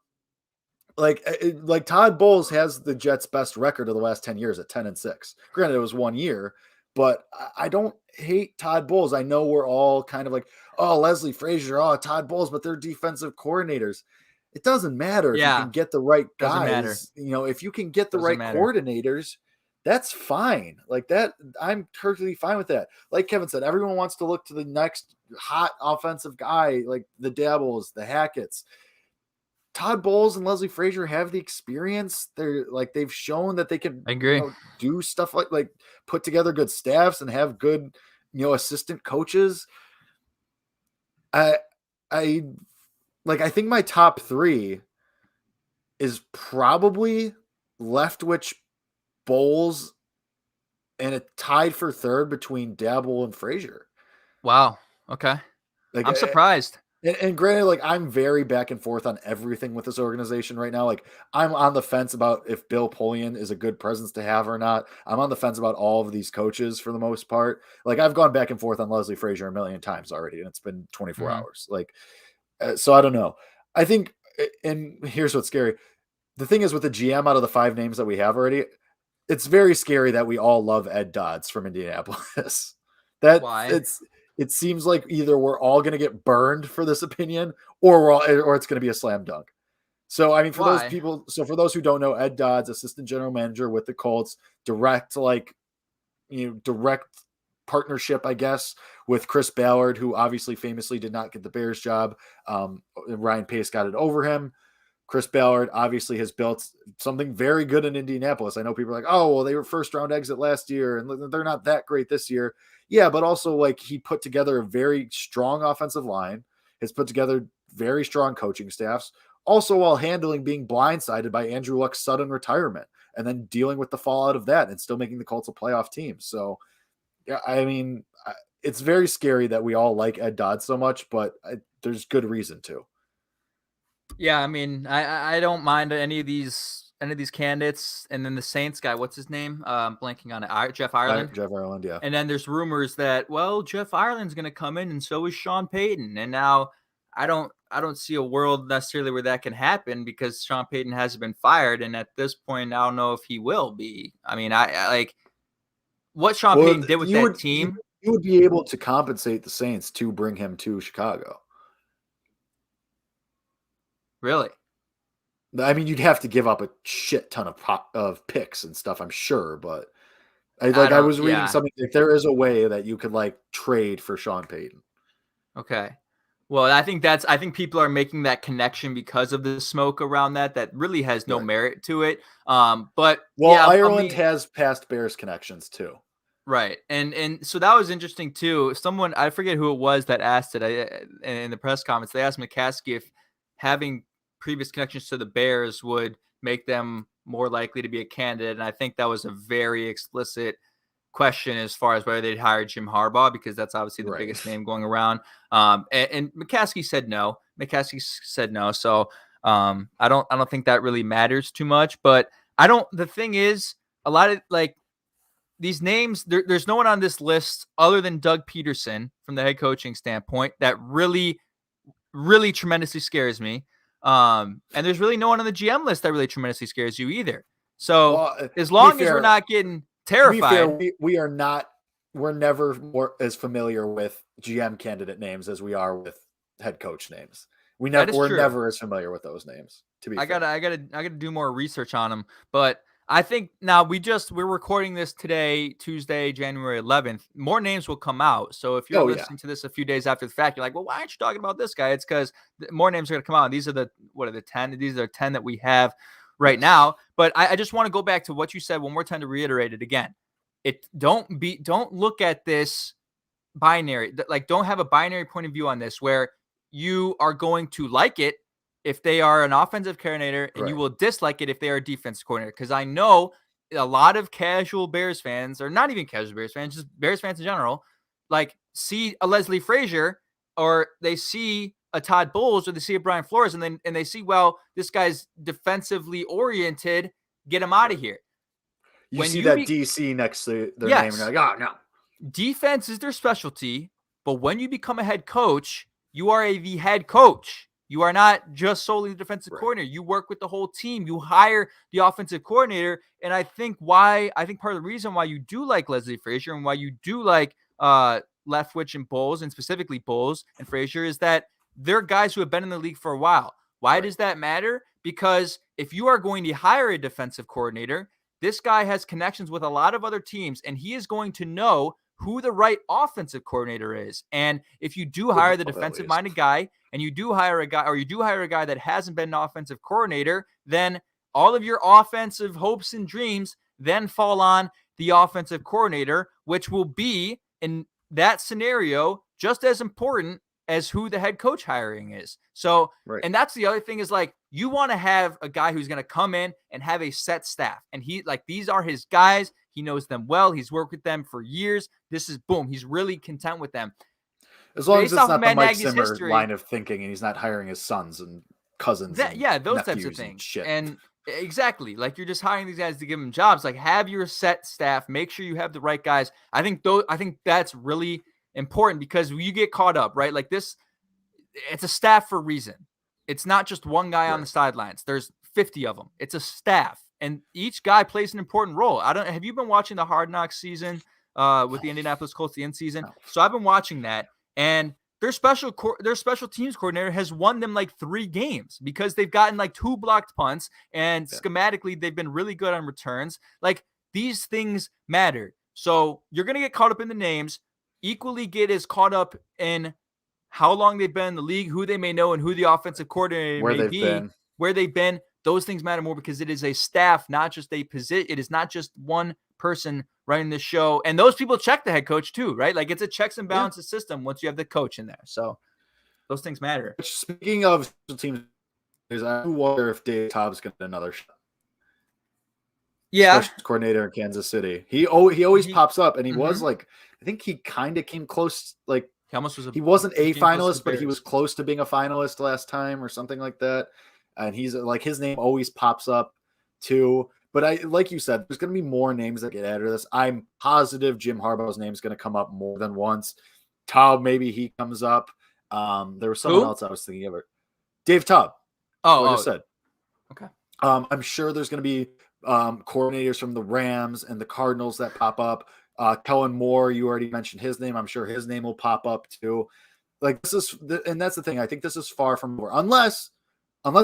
like Todd Bowles has the Jets' best record of the last 10 years at 10-6. Granted, it was 1 year, but I don't hate Todd Bowles. I know we're all kind of like, oh, Leslie Frazier, oh, Todd Bowles, but they're defensive coordinators. It doesn't matter if you can get the right guys. If you can get the right coordinators, that's fine. Like that, I'm perfectly fine with that. Like Kevin said, everyone wants to look to the next hot offensive guy, like the Dabbles, the Hackett's. Todd Bowles and Leslie Frazier have the experience. They've shown that they can do stuff like put together good staffs and have good, assistant coaches. I think my top 3 is probably Leftwich, Bowles, and a tied for 3rd between Dabble and Frazier. Wow. Okay. I'm surprised. And granted, I'm very back and forth on everything with this organization right now. I'm on the fence about if Bill Polian is a good presence to have or not. I'm on the fence about all of these coaches for the most part. I've gone back and forth on Leslie Frazier a million times already, and it's been 24 hours. So I don't know. I think, and here's what's scary. The thing is with the GM out of the 5 names that we have already, it's very scary that we all love Ed Dodds from Indianapolis. Why? It seems like either we're all going to get burned for this opinion or it's going to be a slam dunk. So, I mean, for those who don't know, Ed Dodds, assistant general manager with the Colts, direct partnership, I guess, with Chris Ballard, who obviously famously did not get the Bears job. Ryan Pace got it over him. Chris Ballard obviously has built something very good in Indianapolis. I know people are like, oh, well, they were first round exit last year and they're not that great this year. Yeah, but also he put together a very strong offensive line, has put together very strong coaching staffs, also while handling being blindsided by Andrew Luck's sudden retirement and then dealing with the fallout of that and still making the Colts a playoff team. So, yeah, I mean, it's very scary that we all like Ed Dodd so much, but there's good reason to. Yeah, I mean, I don't mind any of these candidates. And then the Saints guy, what's his name? Blanking on it. Jeff Ireland. Jeff Ireland, yeah. And then there's rumors that, well, Jeff Ireland's going to come in, and so is Sean Payton. And now I don't see a world necessarily where that can happen because Sean Payton hasn't been fired, and at this point, I don't know if he will be. I mean, I like what Sean Payton did with that team. You would be able to compensate the Saints to bring him to Chicago. Really? I mean, you'd have to give up a shit ton of picks and stuff, I'm sure, but I was reading something. If there is a way that you could trade for Sean Payton. Okay. Well, I think people are making that connection because of the smoke around that really has no merit to it. But Ireland has past Bears connections too. Right. And so that was interesting too. Someone, I forget who it was that asked it in the press conference. They asked McCaskey if having previous connections to the Bears would make them more likely to be a candidate. And I think that was a very explicit question as far as whether they'd hire Jim Harbaugh, because that's obviously the biggest name going around. And McCaskey said no. So I don't think that really matters too much, but the thing is, a lot of these names, there's no one on this list other than Doug Peterson from the head coaching standpoint that really, really tremendously scares me. And there's really no one on the GM list that really tremendously scares you either. So as long as we're not getting terrified, we're never more as familiar with GM candidate names as we are with head coach names. We're never as familiar with those names. To be I gotta do more research on them, but I think now we're recording this today, Tuesday, January 11th. More names will come out. So if you're listening to this a few days after the fact, you're like, well, why aren't you talking about this guy? It's because more names are going to come out. These are the 10? These are 10 that we have right now. But I just want to go back to what you said one more time to reiterate it again. Don't look at this binary. Don't have a binary point of view on this where you are going to like it if they are an offensive coordinator, and you Right. will dislike it if they are a defensive coordinator. Because I know a lot of casual Bears fans, or not even casual Bears fans, just Bears fans in general, like see a Leslie Frazier, or they see a Todd Bowles, or they see a Brian Flores, and they see, well, this guy's defensively oriented, get him out of here. You When see you that be- DC next to their name, and Yes. you're like, oh, no. Defense is their specialty, but when you become a head coach, you are the head coach. You are not just solely the defensive Right. coordinator. You work with the whole team. You hire the offensive coordinator. And I think part of the reason why you do like Leslie Frazier, and why you do like Leftwich and Bowles, and specifically Bowles and Frazier, is that they're guys who have been in the league for a while. Why Right. does that matter? Because if you are going to hire a defensive coordinator, this guy has connections with a lot of other teams, and he is going to know who the right offensive coordinator is. And if you do hire the defensive-minded guy, and you do hire a guy that hasn't been an offensive coordinator, then all of your offensive hopes and dreams then fall on the offensive coordinator, which will be, in that scenario, just as important as who the head coach hiring is. So, Right. and that's the other thing, is like, you want to have a guy who's going to come in and have a set staff. And these are his guys. He knows them well. He's worked with them for years. This is boom. He's really content with them. As long as Based it's off not of the Matt Mike Nagy's Zimmer history- line of thinking, and he's not hiring his sons and cousins. Those types of nephews and things. shit. And exactly, like, you're just hiring these guys to give them jobs. Like, have your set staff. Make sure you have the right guys. I think that's really important, because you get caught up, right? Like this, it's a staff for a reason. It's not just one guy on the sidelines. There's 50 of them. It's a staff, and each guy plays an important role. Have you been watching the Hard Knocks season with the Indianapolis Colts, the end season? No. So I've been watching that, and their special teams coordinator has won them like 3 games because they've gotten like 2 blocked punts, and schematically they've been really good on returns. Like, these things matter. So you're going to get caught up in the names, equally get as caught up in how long they've been in the league, who they may know, and who the offensive coordinator may be, where they've been. Those things matter more, because it is a staff, not just a position. It is not just one person running the show. And those people check the head coach too, right? Like, it's a checks and balances system once you have the coach in there. So those things matter. Speaking of teams, I wonder if Dave Tobb's going to get another shot. Yeah. Special coordinator in Kansas City. He always pops up, and he was like, I think he kind of came close. Like, he wasn't a finalist, but he was close to being a finalist last time or something like that. And he's like, his name always pops up too. But like you said, there's going to be more names that get added to this. I'm positive Jim Harbaugh's name is going to come up more than once. Taub, maybe he comes up. There was someone else I was thinking of. Dave Taub. I just said. Okay. I'm sure there's going to be coordinators from the Rams and the Cardinals that pop up. Kellen Moore, you already mentioned his name. I'm sure his name will pop up too. Like, and that's the thing. I think this is far from over. Unless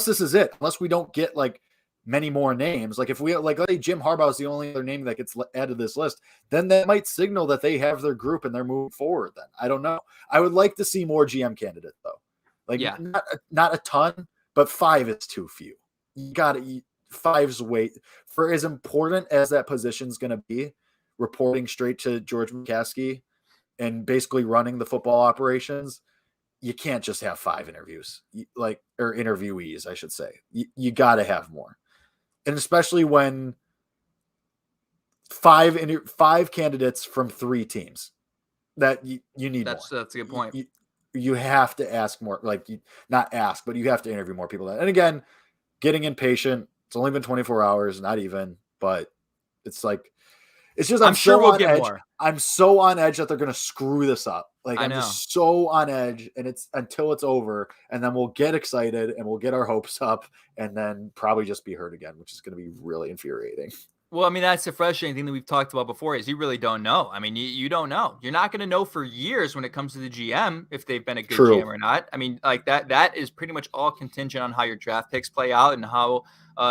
this is it. Unless we don't get like many more names. Like, if we let's say Jim Harbaugh is the only other name that gets added to this list, then that might signal that they have their group and they're moving forward. Then I don't know. I would like to see more GM candidates though. Like, not a ton, but 5 is too few. You got to 5's weight for as important as that position is going to be. Reporting straight to George McCaskey and basically running the football operations, you can't just have 5 interviews, or interviewees, I should say. You got to have more. And especially when 5 candidates from 3 teams, that you need more. That's a good point. You have to ask more, not ask, but you have to interview more people. And again, getting impatient. It's only been 24 hours, not even, but it's like, it's just, I'm sure we'll get more. I'm so on edge that they're going to screw this up. Like, I'm just so on edge, and it's until it's over, and then we'll get excited and we'll get our hopes up, and then probably just be hurt again, which is going to be really infuriating. Well, I mean, that's the frustrating thing that we've talked about before, is you really don't know. I mean, you don't know. You're not going to know for years when it comes to the GM if they've been a good GM or not. I mean, like that is pretty much all contingent on how your draft picks play out and how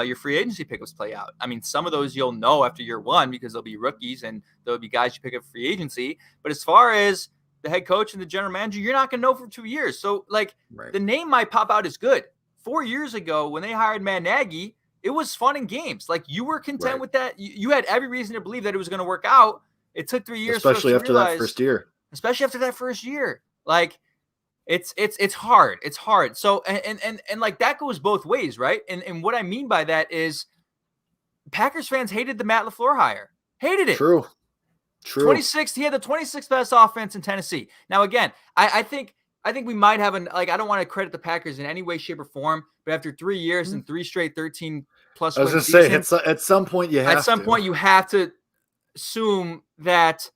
your free agency pickups play out. I mean, some of those you'll know after year 1 because they'll be rookies and there'll be guys you pick up free agency. But as far as the head coach and the general manager, you're not going to know for 2 years. So, the name might pop out as good. 4 years ago, when they hired Matt Nagy, it was fun in games. Like, you were content with that. You had every reason to believe that it was going to work out. It took 3 years, especially after that first year. Especially after that first year. Like, It's hard. It's hard. So and like that goes both ways, right? And what I mean by that is Packers fans hated the Matt LaFleur hire. Hated it. True. 26th, he had the 26th best offense in Tennessee. Now, again, I think we might have I don't want to credit the Packers in any way, shape, or form, but after 3 years and 3 straight 13 plus I was wins just saying, seasons, at some point you have to assume that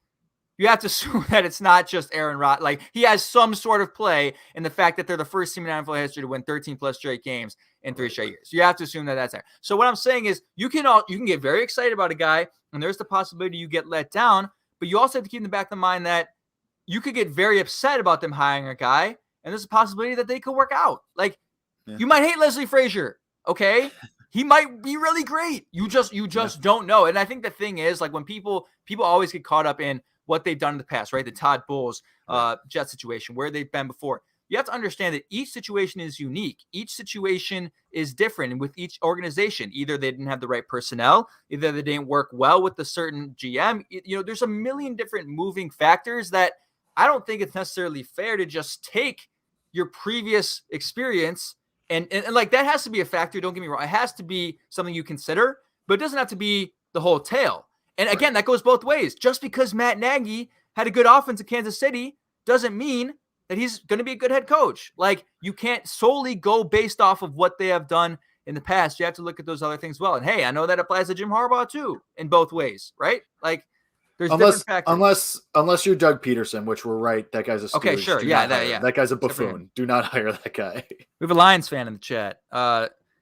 it's not just Aaron Rodgers. Like, he has some sort of play in the fact that they're the first team in NFL history to win 13 plus straight games in 3 straight years. You have to assume that that's there. So what I'm saying is you can get very excited about a guy, and there's the possibility you get let down, but you also have to keep in the back of the mind that you could get very upset about them hiring a guy, and there's a possibility that they could work out. Like, you might hate Leslie Frazier, okay? He might be really great. You just don't know. And I think the thing is, like, when people always get caught up in what they've done in the past, right? The Todd Bowles Jet situation, where they've been before. You have to understand that each situation is unique. Each situation is different. And with each organization, either they didn't have the right personnel, either they didn't work well with a certain GM. There's a million different moving factors that I don't think it's necessarily fair to just take your previous experience and like, that has to be a factor. Don't get me wrong. It has to be something you consider, but it doesn't have to be the whole tale. And again, that goes both ways. Just because Matt Nagy had a good offense in Kansas City doesn't mean that he's going to be a good head coach. Like, you can't solely go based off of what they have done in the past. You have to look at those other things as well. And hey, I know that applies to Jim Harbaugh too, in both ways, right? Like, there's different factors. Unless you're Doug Peterson, which we're right. That guy's a stooge. Okay, sure. That guy's a buffoon. Do not hire that guy. We have a Lions fan in the chat.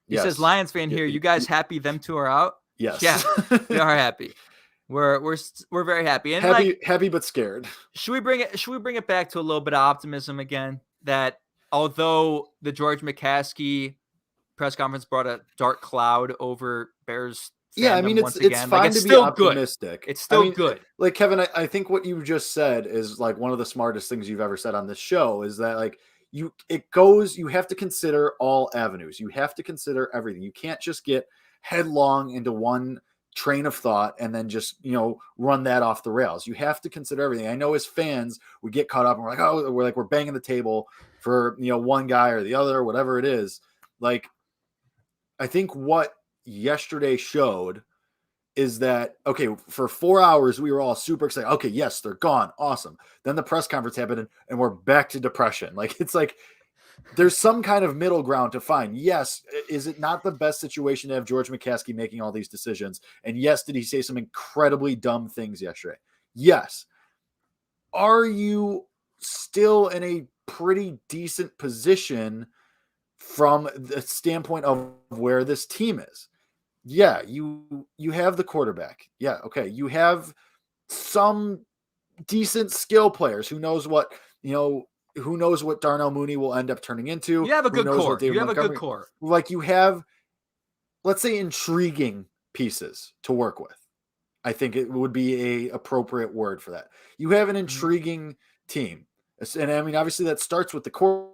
He says, Lions fan here. You guys happy them two are out? Yes. Yeah, we are happy. We're very happy and happy but scared. Should we bring it back to a little bit of optimism again? That although the George McCaskey press conference brought a dark cloud over Bears, I mean, it's fine to be optimistic. Good. It's still good. Like, Kevin, I think what you just said is like one of the smartest things you've ever said on this show. Is that like you have to consider all avenues. You have to consider everything. You can't just get headlong into one train of thought and then just run that off the rails. You have to consider everything. I know as fans we get caught up and we're banging the table for one guy or the other, whatever it is. Like, I think what yesterday showed is that, okay, for 4 hours we were all super excited. Okay, yes, they're gone, awesome. Then the press conference happened and we're back to depression. Like, it's like there's some kind of middle ground to find. Yes, is it not the best situation to have George McCaskey making all these decisions? And yes, did he say some incredibly dumb things yesterday? Yes. Are you still in a pretty decent position from the standpoint of where this team is? Yeah, you have the quarterback. Yeah, okay. You have some decent skill players. Who knows what Darnell Mooney will end up turning into. You have a good core. Like, you have, let's say, intriguing pieces to work with. I think it would be a appropriate word for that. You have an intriguing team. And I mean, obviously that starts with the core.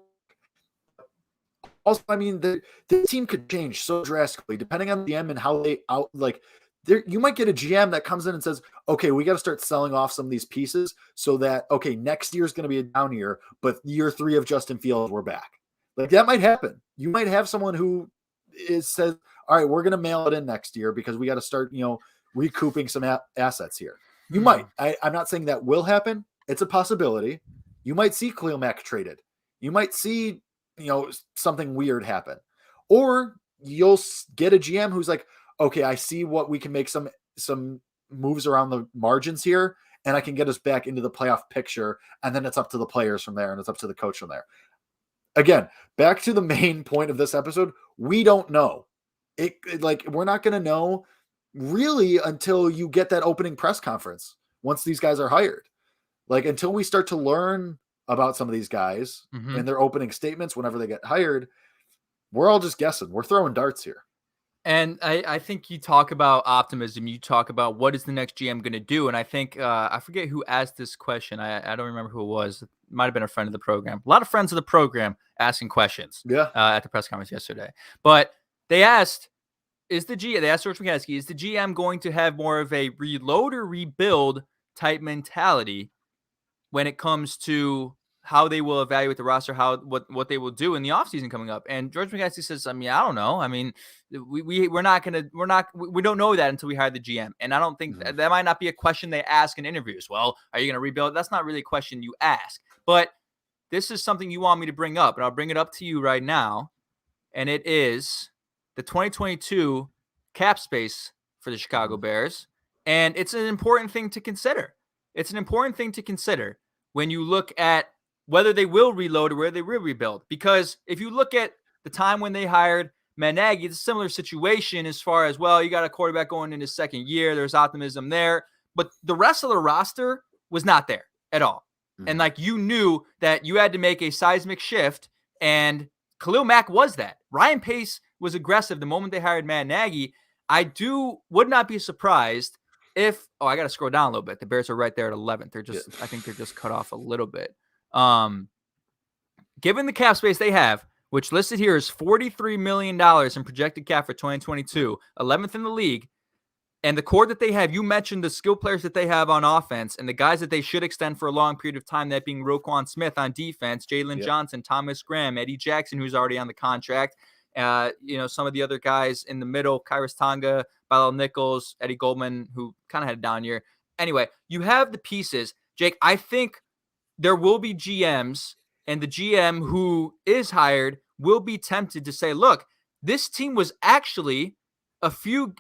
Also, I mean, the team could change so drastically depending on the GM and how they you might get a GM that comes in and says, okay, we got to start selling off some of these pieces so that, okay, next year is going to be a down year, but year 3 of Justin Fields, we're back. Like, that might happen. You might have someone who says, all right, we're going to mail it in next year because we got to start, recouping some assets here. You might. I'm not saying that will happen. It's a possibility. You might see Khalil Mack traded. You might see, something weird happen. Or you'll get a GM who's like, okay, I see what we can make some moves around the margins here, and I can get us back into the playoff picture. And then it's up to the players from there, and it's up to the coach from there. Again, back to the main point of this episode, we don't know. We're not going to know really until you get that opening press conference once these guys are hired. Like, until we start to learn about some of these guys and their opening statements whenever they get hired, we're all just guessing. We're throwing darts here. And I think you talk about optimism. You talk about what is the next GM going to do. And I think, I forget who asked this question. I don't remember who it was. It might have been a friend of the program. A lot of friends of the program asking questions at the press conference yesterday. But they asked, they asked George McCaskey, is the GM going to have more of a reload or rebuild type mentality when it comes to how they will evaluate the roster, what they will do in the offseason coming up. And George McCaskey says, I mean, I don't know. I mean, we don't know that until we hire the GM. And I don't think that might not be a question they ask in interviews. Well, are you going to rebuild? That's not really a question you ask. But this is something you want me to bring up, and I'll bring it up to you right now. And it is the 2022 cap space for the Chicago Bears. And it's an important thing to consider. It's an important thing to consider when you look at whether they will reload or where they will rebuild. Because if you look at the time when they hired Nagy, it's a similar situation as far as, well, you got a quarterback going in his second year. There's optimism there. But the rest of the roster was not there at all. And like, you knew that you had to make a seismic shift, and Khalil Mack was that. Ryan Pace was aggressive the moment they hired Matt Nagy. I would not be surprised if, I got to scroll down a little bit. The Bears are right there at 11th. I think they're just cut off a little bit. Given the cap space they have, which listed here is $43 million in projected cap for 2022, 11th in the league, and the core that they have, you mentioned the skill players that they have on offense and the guys that they should extend for a long period of time, that being Roquan Smith on defense, Jalen Johnson, Thomas Graham, Eddie Jackson, who's already on the contract. Some of the other guys in the middle, Kyrus Tonga, Bilal Nichols, Eddie Goldman, who kind of had a down year. Anyway, you have the pieces. Jake, I think there will be GMs, and the GM who is hired will be tempted to say, look, this team was actually a few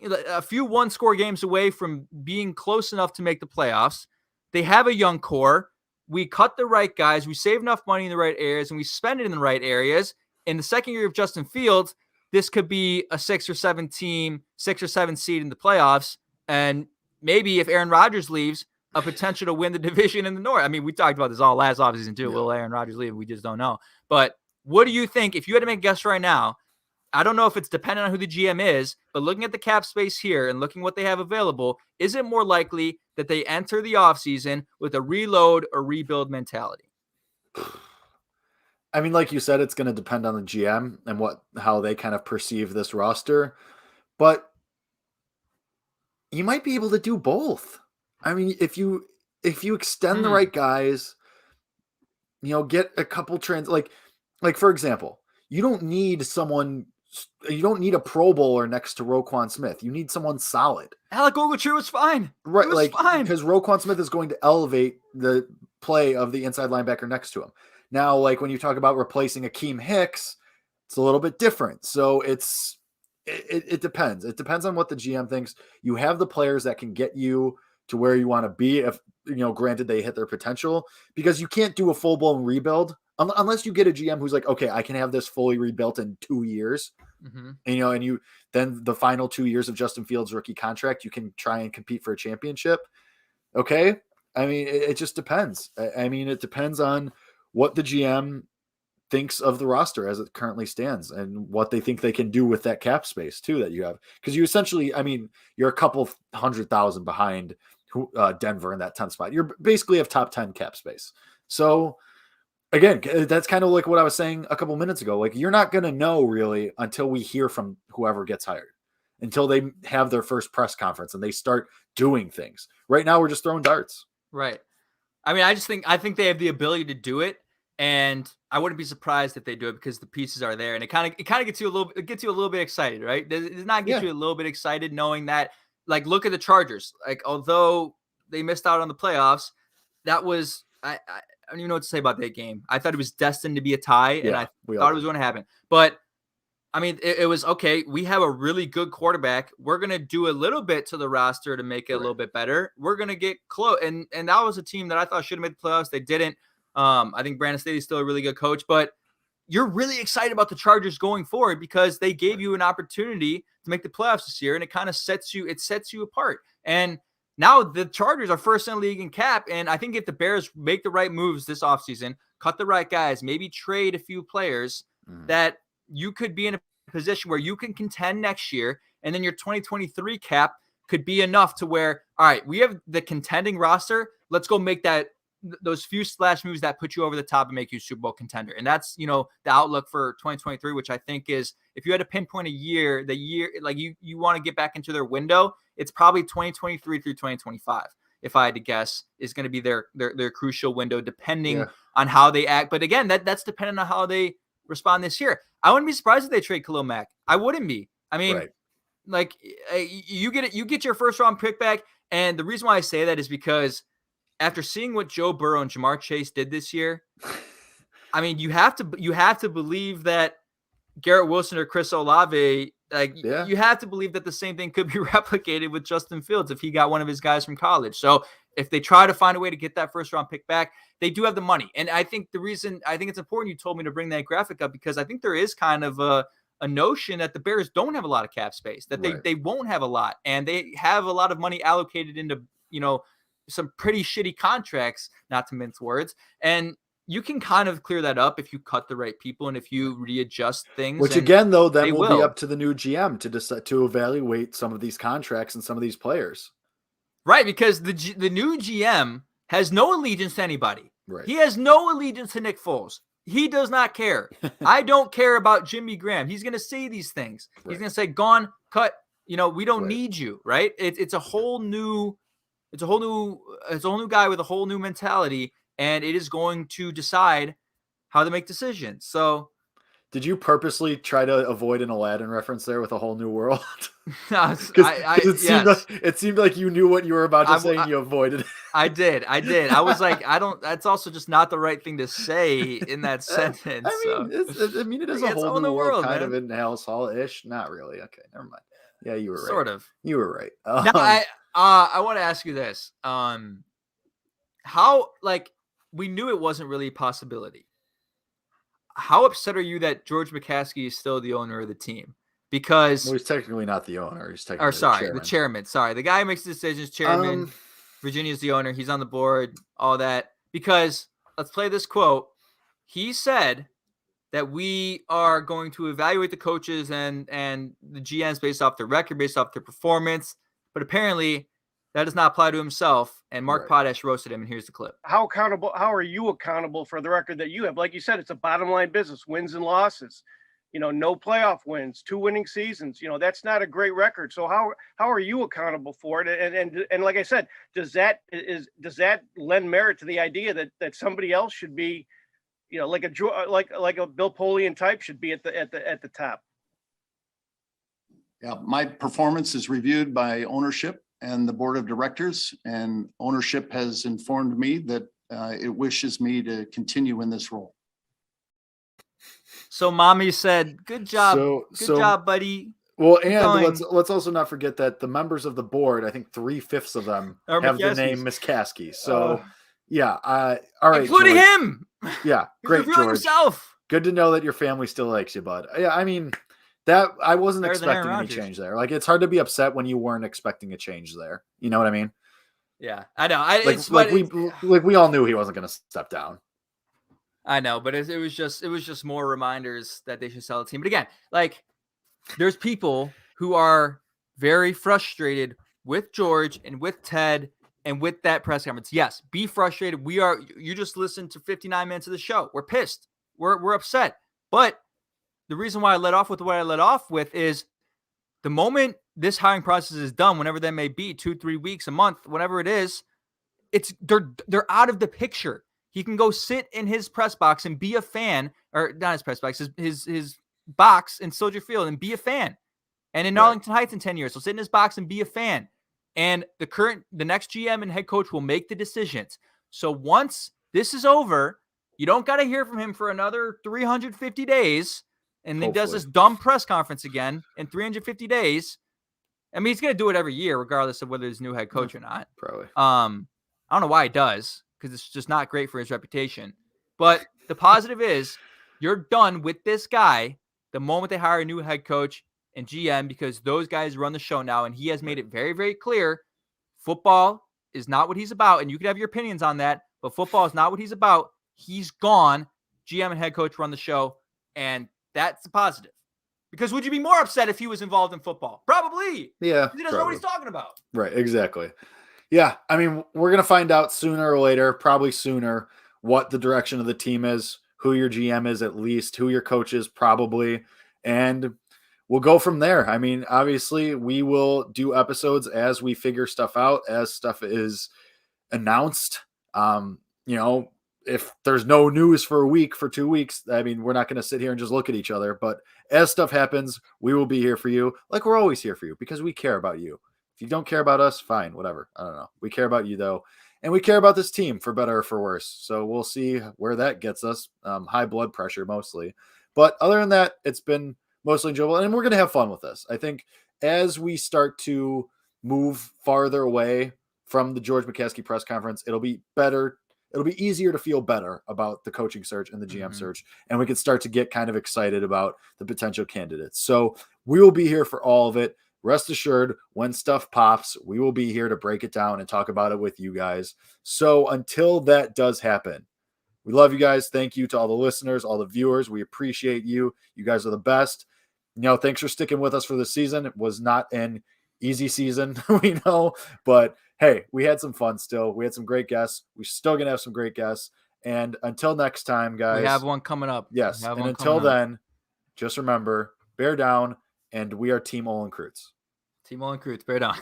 one-score games away from being close enough to make the playoffs. They have a young core. We cut the right guys. We save enough money in the right areas, and we spend it in the right areas. In the second year of Justin Fields, this could be a 6 or 7 seed in the playoffs. And maybe if Aaron Rodgers leaves, a potential to win the division in the North. I mean, we talked about this all last offseason too. Yeah. Will Aaron Rodgers leave? We just don't know. But what do you think, if you had to make a guess right now? I don't know if it's dependent on who the GM is, but looking at the cap space here and looking what they have available, is it more likely that they enter the offseason with a reload or rebuild mentality? I mean, like you said, it's going to depend on the GM and how they kind of perceive this roster, but you might be able to do both. I mean, if you extend the right guys, get a couple like for example, you don't need a Pro Bowler next to Roquan Smith. You need someone solid. Alec Ogletree was fine. Right. Because Roquan Smith is going to elevate the play of the inside linebacker next to him. Now, like when you talk about replacing Akeem Hicks, it's a little bit different. So it depends. It depends on what the GM thinks. You have the players that can get you to where you want to be, if granted they hit their potential, because you can't do a full-blown rebuild unless you get a GM who's like, okay, I can have this fully rebuilt in 2 years. Mm-hmm. And you then the final 2 years of Justin Fields' rookie contract, you can try and compete for a championship. Okay. I mean, it just depends. I mean, it depends on what the GM thinks of the roster as it currently stands and what they think they can do with that cap space too that you have. Because you essentially, I mean, you're a couple $100,000 behind Denver in that 10th spot. You're basically have top 10 cap space. So again, that's kind of like what I was saying a couple minutes ago. Like, you're not going to know really until we hear from whoever gets hired, until they have their first press conference and they start doing things. Right now, we're just throwing darts. Right. I mean, I think they have the ability to do it, and I wouldn't be surprised if they do it because the pieces are there, and it kind of gets you a little bit excited, right? Does not get you a little bit excited knowing that, like, look at the Chargers. Like, although they missed out on the playoffs, that was I don't even know what to say about that game. I thought it was destined to be a tie, and I thought it was going to happen. But I mean, it was okay. We have a really good quarterback. We're going to do a little bit to the roster to make it a little bit better. We're going to get close. And that was a team that I thought should have made the playoffs. They didn't. I think Brandon Staley is still a really good coach, but you're really excited about the Chargers going forward because they gave you an opportunity to make the playoffs this year, and it kind of sets you apart. And now the Chargers are first in the league in cap, and I think if the Bears make the right moves this offseason, cut the right guys, maybe trade a few players, that you could be in a position where you can contend next year, and then your 2023 cap could be enough to where, all right, we have the contending roster. Let's go make those few splash moves that put you over the top and make you a Super Bowl contender. And that's, the outlook for 2023, which I think is, if you had to pinpoint the year like you want to get back into their window, it's probably 2023 through 2025. If I had to guess, is going to be their crucial window, depending on how they act. But again, that's dependent on how they respond this year. I wouldn't be surprised if they trade Khalil Mack. I wouldn't be. I mean, Right. like you get your first round pick back. And the reason why I say that is because after seeing what Joe Burrow and Jamar Chase did this year, I mean, you have to believe that Garrett Wilson or Chris Olave, you have to believe that the same thing could be replicated with Justin Fields if he got one of his guys from college. So if they try to find a way to get that first round pick back, they do have the money. And I think it's important you told me to bring that graphic up, because I think there is kind of a notion that the Bears don't have a lot of cap space, that they won't have a lot, and they have a lot of money allocated into, some pretty shitty contracts, not to mince words. And you can kind of clear that up if you cut the right people and if you readjust things. Which again, though, then will be up to the new GM to decide to evaluate some of these contracts and some of these players. Right, because the new GM has no allegiance to anybody. Right. He has no allegiance to Nick Foles. He does not care. I don't care about Jimmy Graham. He's going to say these things. Right. He's going to say, "Gone, cut. We don't need you." Right? It's a whole new guy with a whole new mentality. And it is going to decide how to make decisions. So, did you purposely try to avoid an Aladdin reference there with a whole new world? Because it seemed like you knew what you were about to say and you avoided it. I did. I was like, that's also just not the right thing to say in that sentence. I mean, it is a whole new world kind of in House Hall-ish. Not really. Okay, never mind. Yeah, you were right. Sort of. You were right. Now, I want to ask you this. How, we knew it wasn't really a possibility. How upset are you that George McCaskey is still the owner of the team? Because he's technically not the owner. He's technically the chairman. Sorry, the guy who makes the decisions, chairman. Virginia's the owner. He's on the board. All that. Because let's play this quote. He said that we are going to evaluate the coaches and the GMs based off their record, based off their performance. But apparently, that does not apply to himself, and Mark Potash roasted him, and here's the clip. How are you accountable for the record that you have? Like you said, it's a bottom line business, wins and losses. No playoff wins, 2 winning seasons. That's not a great record. So how are you accountable for it? And like I said, does that lend merit to the idea that somebody else should be, like a Bill Polian type should be at the top? Yeah, my performance is reviewed by ownership and the board of directors, and ownership has informed me that it wishes me to continue in this role. So mommy said, "Good job. Good job, buddy." Well, and let's also not forget that the members of the board, I think 3/5 of them have the name McCaskey. So all right. Including George. him. Yeah. Great, George. Himself. Good to know that your family still likes you, bud. Yeah, I mean, that I wasn't Better expecting any change there. It's hard to be upset when you weren't expecting a change there. You know what I mean? Yeah, I know. We all knew he wasn't going to step down. I know, but it was just more reminders that they should sell the team. But again, there's people who are very frustrated with George and with Ted and with that press conference. Yes, be frustrated. We are. You just listened to 59 minutes of the show. We're pissed. We're upset. But the reason why I let off with what I let off with is the moment this hiring process is done, whenever that may be, 2-3 weeks, a month, whatever it is, they're out of the picture. He can go sit in his press box and be a fan, or not his press box, his box in Soldier Field and be a fan. And in Arlington Heights in 10 years, he'll sit in his box and be a fan. And the next GM and head coach will make the decisions. So once this is over, you don't got to hear from him for another 350 days. And then does this dumb press conference again in 350 days. I mean, he's going to do it every year, regardless of whether he's a new head coach or not. Probably. I don't know why he does, because it's just not great for his reputation. But the positive is you're done with this guy the moment they hire a new head coach and GM, because those guys run the show now. And he has made it very, very clear football is not what he's about. And you can have your opinions on that, but football is not what he's about. He's gone. GM and head coach run the show. And that's a positive. Because would you be more upset if he was involved in football? Probably. Yeah. He doesn't know what he's talking about. Right. Exactly. Yeah. I mean, we're going to find out sooner or later, probably sooner, what the direction of the team is, who your GM is at least, who your coach is probably. And we'll go from there. I mean, obviously we will do episodes as we figure stuff out, as stuff is announced. if there's no news for a week, for 2 weeks, I mean, we're not going to sit here and just look at each other. But as stuff happens, we will be here for you, like we're always here for you, because we care about you. If you don't care about us, fine, whatever. I don't know. We care about you, though. And we care about this team, for better or for worse. So we'll see where that gets us. High blood pressure, mostly. But other than that, it's been mostly enjoyable. And we're going to have fun with this. I think as we start to move farther away from the George McCaskey press conference, it'll be better. It'll be easier to feel better about the coaching search and the GM search. And we can start to get kind of excited about the potential candidates. So we will be here for all of it. Rest assured, when stuff pops, we will be here to break it down and talk about it with you guys. So until that does happen, we love you guys. Thank you to all the listeners, all the viewers. We appreciate you. You guys are the best. Thanks for sticking with us for this season. It was not an easy season, we know, but hey, we had some fun still. We had some great guests. We're still going to have some great guests. And until next time, guys. We have one coming up. Yes. And until then, just remember, bear down, and we are Team Olin Kreutz. Team Olin Kreutz, bear down.